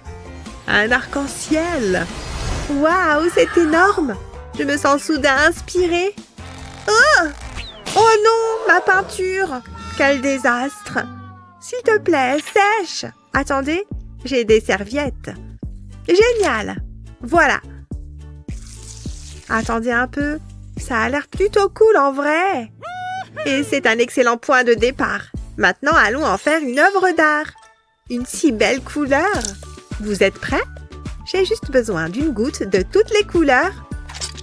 Speaker 1: Un arc-en-ciel! Waouh, c'est énorme! Je me sens soudain inspirée. Oh! Oh non, ma peinture! Quel désastre! S'il te plaît, sèche! Attendez, j'ai des serviettes. Génial! Voilà. Attendez un peu. Ça a l'air plutôt cool en vrai. Et c'est un excellent point de départ. Maintenant, allons en faire une œuvre d'art. Une si belle couleur. Vous êtes prêts? J'ai juste besoin d'une goutte de toutes les couleurs.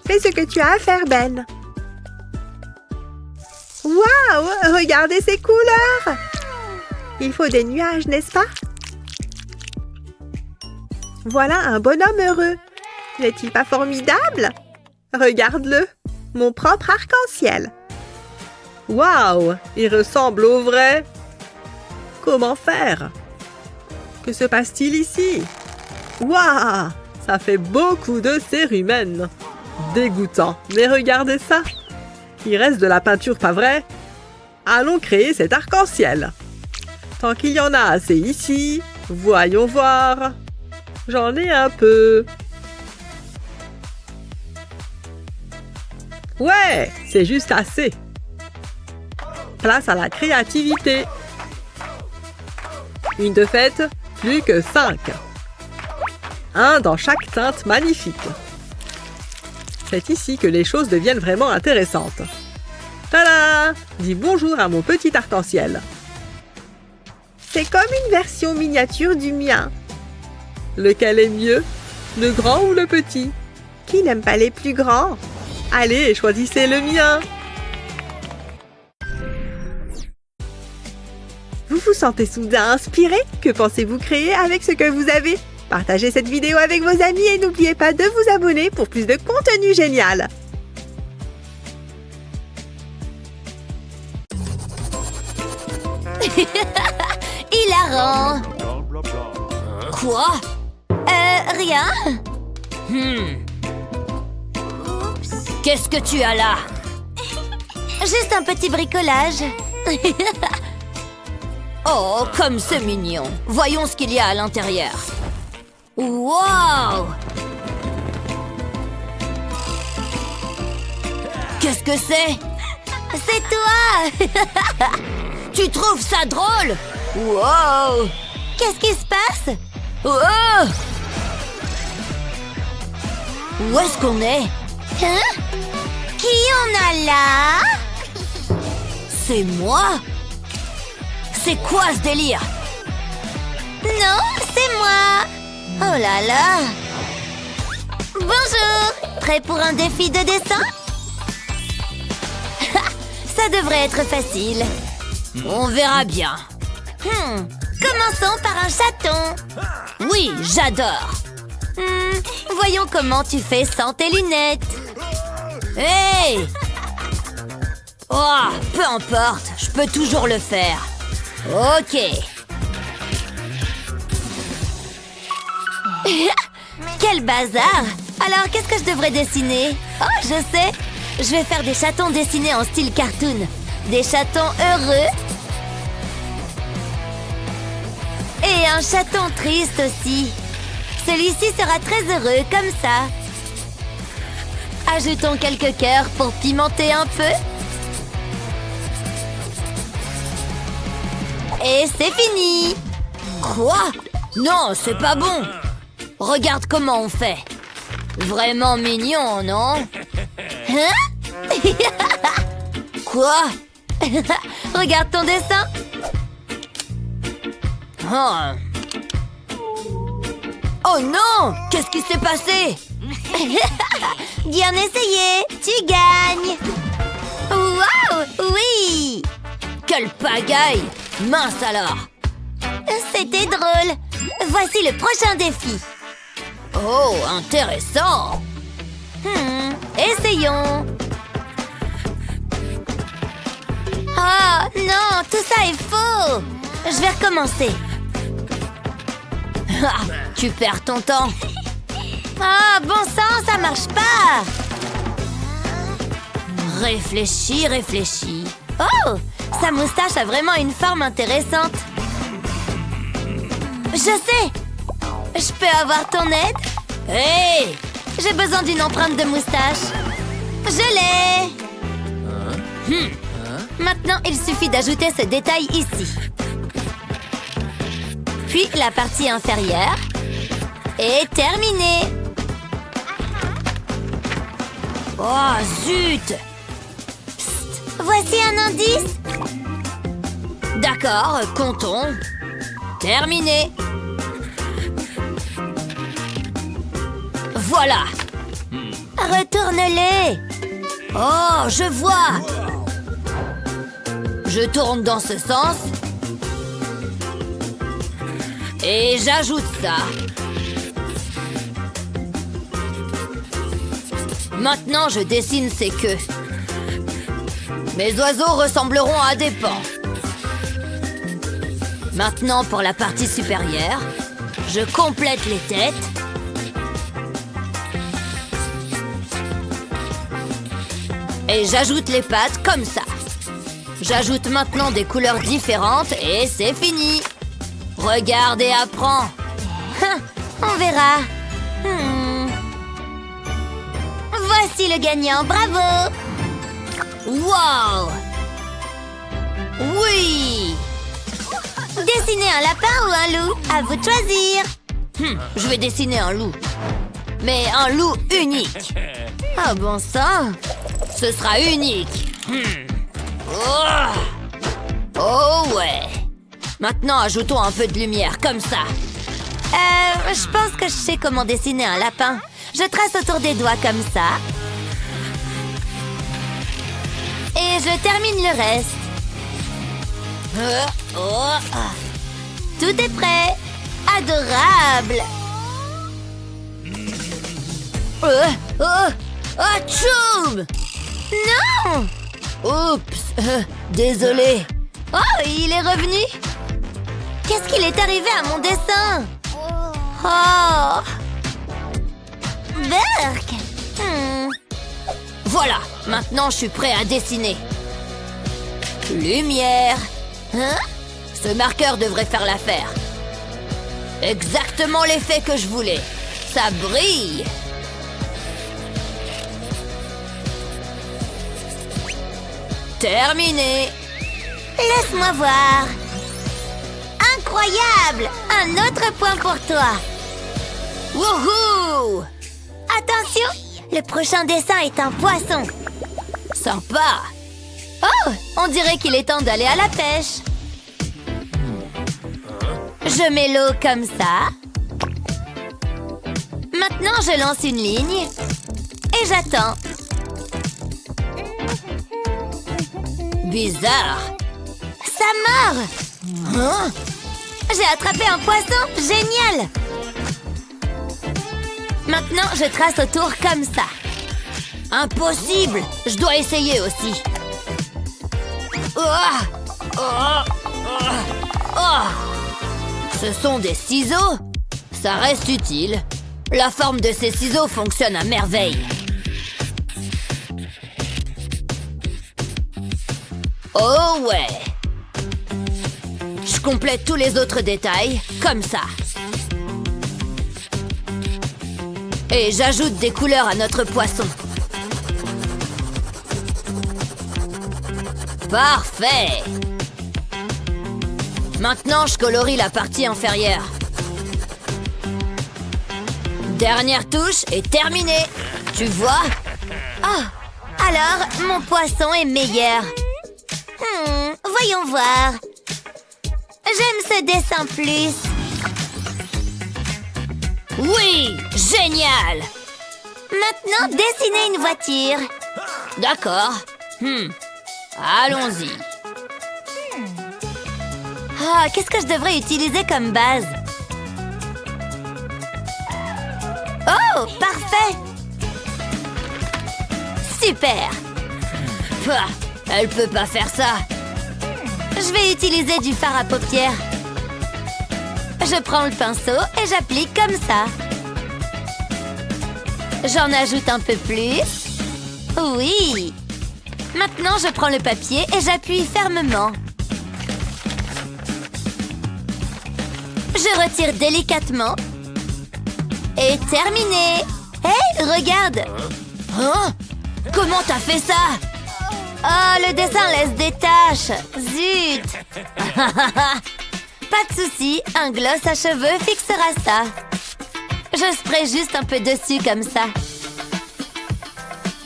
Speaker 1: Fais ce que tu as à faire, Ben. Waouh! Regardez ces couleurs! Il faut des nuages, n'est-ce pas? Voilà un bonhomme heureux. N'est-il pas formidable? Regarde-le, mon propre arc-en-ciel. Waouh! Il ressemble au vrai. Comment faire? Que se passe-t-il ici? Waouh! Ça fait beaucoup de cérumen. Dégoûtant, mais regardez ça. Il reste de la peinture, pas vrai? Allons créer cet arc-en-ciel. Tant qu'il y en a assez ici, voyons voir. J'en ai un peu. Ouais, c'est juste assez. Place à la créativité. Une de faite, plus que 5. Un dans chaque teinte magnifique. C'est ici que les choses deviennent vraiment intéressantes. Tada! Dis bonjour à mon petit arc-en-ciel. C'est comme une version miniature du mien. Lequel est mieux? Le grand ou le petit? Qui n'aime pas les plus grands? Allez, choisissez le mien. Vous vous sentez soudain inspiré? Que pensez-vous créer avec ce que vous avez? Partagez cette vidéo avec vos amis et n'oubliez pas de vous abonner pour plus de contenu génial.
Speaker 3: Hilarant. Quoi? Rien. Qu'est-ce que tu as là? Juste un petit bricolage. Oh, comme c'est mignon. Voyons ce qu'il y a à l'intérieur. Wow! Qu'est-ce que c'est? C'est toi! Tu trouves ça drôle? Wow! Qu'est-ce qui se passe? Oh! Où est-ce qu'on est? Hein? Qui on a là? C'est moi? C'est quoi ce délire? Non, c'est moi! Oh là là! Bonjour! Prêt pour un défi de dessin? Ça devrait être facile. On verra bien. Commençons par un chaton. Oui, j'adore. Voyons comment tu fais sans tes lunettes. Hey! Oh, peu importe, je peux toujours le faire. Ok. Quel bazar! Alors, qu'est-ce que je devrais dessiner? Oh, je sais! Je vais faire des chatons dessinés en style cartoon. Des chatons heureux. Et un chaton triste aussi. Celui-ci sera très heureux, comme ça. Ajoutons quelques cœurs pour pimenter un peu. Et c'est fini! Quoi? Non, c'est pas bon! Regarde comment on fait. Vraiment mignon, non? Hein? Quoi? Regarde ton dessin. Oh non! Qu'est-ce qui s'est passé? Bien essayé! Tu gagnes! Wow! Oui! Quelle pagaille! Mince alors! C'était drôle! Voici le prochain défi! Oh, intéressant! Essayons! Oh non, tout ça est faux! Je vais recommencer! Tu perds ton temps! Ah, bon sang, ça marche pas! Réfléchis, réfléchis! Oh! Sa moustache a vraiment une forme intéressante! Je sais! Je peux avoir ton aide? Hey! J'ai besoin d'une empreinte de moustache! Je l'ai! Maintenant, il suffit d'ajouter ce détail ici. Puis la partie inférieure. Et terminé! Oh, zut!
Speaker 2: Voici un indice.
Speaker 3: D'accord, comptons. Terminé. Voilà.
Speaker 2: Retourne-les.
Speaker 3: Oh, je vois. Je tourne dans ce sens. Et j'ajoute ça. Maintenant, je dessine ses queues. Mes oiseaux ressembleront à des pans. Maintenant, pour la partie supérieure, je complète les têtes. Et j'ajoute les pattes comme ça. J'ajoute maintenant des couleurs différentes et c'est fini. Regarde et apprends.
Speaker 2: On verra. Voici le gagnant, bravo.
Speaker 3: Wow! Oui!
Speaker 2: Dessinez un lapin ou un loup, à vous de choisir.
Speaker 3: Je vais dessiner un loup. Mais un loup unique.
Speaker 2: Oh bon sang.
Speaker 3: Ce sera unique. Oh ouais. Maintenant, ajoutons un peu de lumière, comme ça.
Speaker 2: Je pense que je sais comment dessiner un lapin. Je trace autour des doigts comme ça. Et je termine le reste. Tout est prêt. Adorable.
Speaker 3: Atchoum!
Speaker 2: Non!
Speaker 3: Oups, désolé.
Speaker 2: Oh, il est revenu. Qu'est-ce qu'il est arrivé à mon dessin? Oh! Berk!
Speaker 3: Voilà, maintenant je suis prêt à dessiner. Lumière. Ce marqueur devrait faire l'affaire. Exactement l'effet que je voulais. Ça brille. Terminé.
Speaker 2: Laisse-moi voir. Incroyable! Un autre point pour toi.
Speaker 3: Wouhou!
Speaker 2: Attention! Le prochain dessin est un poisson.
Speaker 3: Sympa.
Speaker 2: Oh! On dirait qu'il est temps d'aller à la pêche. Je mets l'eau comme ça. Maintenant, je lance une ligne. Et j'attends.
Speaker 3: Bizarre.
Speaker 2: Ça mord! J'ai attrapé un poisson! Génial! Maintenant, je trace autour comme ça.
Speaker 3: Impossible! Je dois essayer aussi. Ce sont des ciseaux? Ça reste utile. La forme de ces ciseaux fonctionne à merveille. Oh ouais! Je complète tous les autres détails, comme ça. Et j'ajoute des couleurs à notre poisson. Parfait! Maintenant, je colorie la partie inférieure. Dernière touche et terminé. Tu vois?
Speaker 2: Oh! Alors, mon poisson est meilleur. Voyons voir. J'aime ce dessin plus.
Speaker 3: Oui! Génial!
Speaker 2: Maintenant, dessinez une voiture.
Speaker 3: D'accord. Allons-y.
Speaker 2: Ah, qu'est-ce que je devrais utiliser comme base? Oh, parfait! Super!
Speaker 3: Pah, elle peut pas faire ça.
Speaker 2: Je vais utiliser du fard à paupières. Je prends le pinceau et j'applique comme ça. J'en ajoute un peu plus. Oui! Maintenant, je prends le papier et j'appuie fermement. Je retire délicatement. Et terminé! Hé, regarde!
Speaker 3: Hein? Comment t'as fait ça?
Speaker 2: Oh, le dessin laisse des taches. Zut! Pas de souci, un gloss à cheveux fixera ça. Je spray juste un peu dessus comme ça.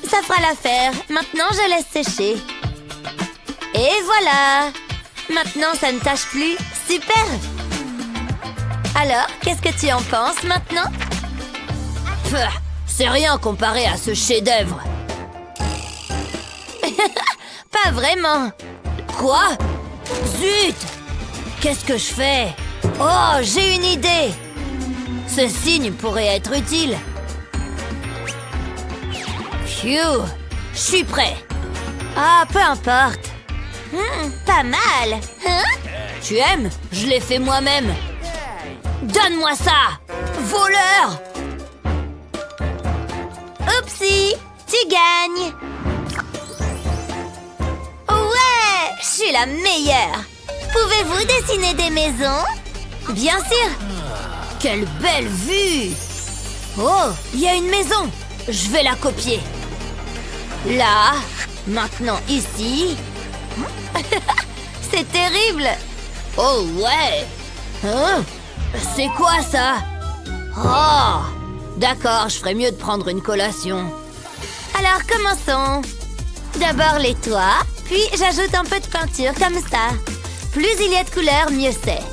Speaker 3: Ça fera l'affaire. Maintenant, je laisse sécher. Et voilà. Maintenant, ça ne tâche plus. Super. Alors, qu'est-ce que tu en penses maintenant?
Speaker 2: C'est rien comparé à ce chef-d'œuvre.
Speaker 3: Pas vraiment.
Speaker 2: Quoi? Zut! Qu'est-ce que je fais? Oh, j'ai une idée! Ce signe pourrait être utile. Phew! Je suis prêt.
Speaker 3: Ah, peu importe. Pas mal. Hein?
Speaker 2: Tu aimes? Je l'ai fait moi-même. Donne-moi ça! Voleur!
Speaker 3: Oupsie, tu gagnes. Ouais, je suis la meilleure. Pouvez-vous dessiner des maisons? Bien sûr.
Speaker 2: Quelle belle vue! Oh, il y a une maison! Je vais la copier. Là, maintenant ici.
Speaker 3: C'est terrible.
Speaker 2: Oh ouais! Hein? C'est quoi ça? Oh! D'accord, je ferais mieux de prendre une collation.
Speaker 3: Alors commençons. D'abord les toits, puis j'ajoute un peu de peinture comme ça. Plus il y a de couleurs, mieux c'est.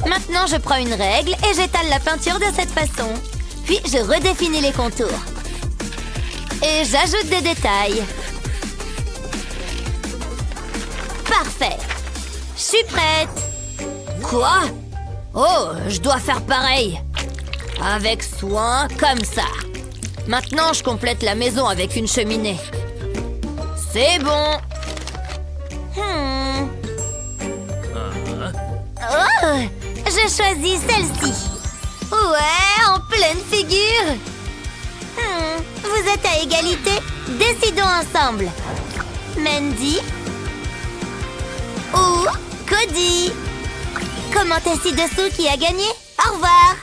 Speaker 3: Maintenant je prends une règle et j'étale la peinture de cette façon. Puis je redéfinis les contours. Et j'ajoute des détails. Parfait. Je suis prête.
Speaker 2: Quoi? Oh, je dois faire pareil. Avec soin, comme ça. Maintenant, je complète la maison avec une cheminée. C'est bon.
Speaker 3: Oh, je choisis celle-ci. Ouais, en pleine figure. Vous êtes à égalité? Décidons ensemble. Mandy ou Cody? Commentez ci-dessous qui a gagné. Au revoir.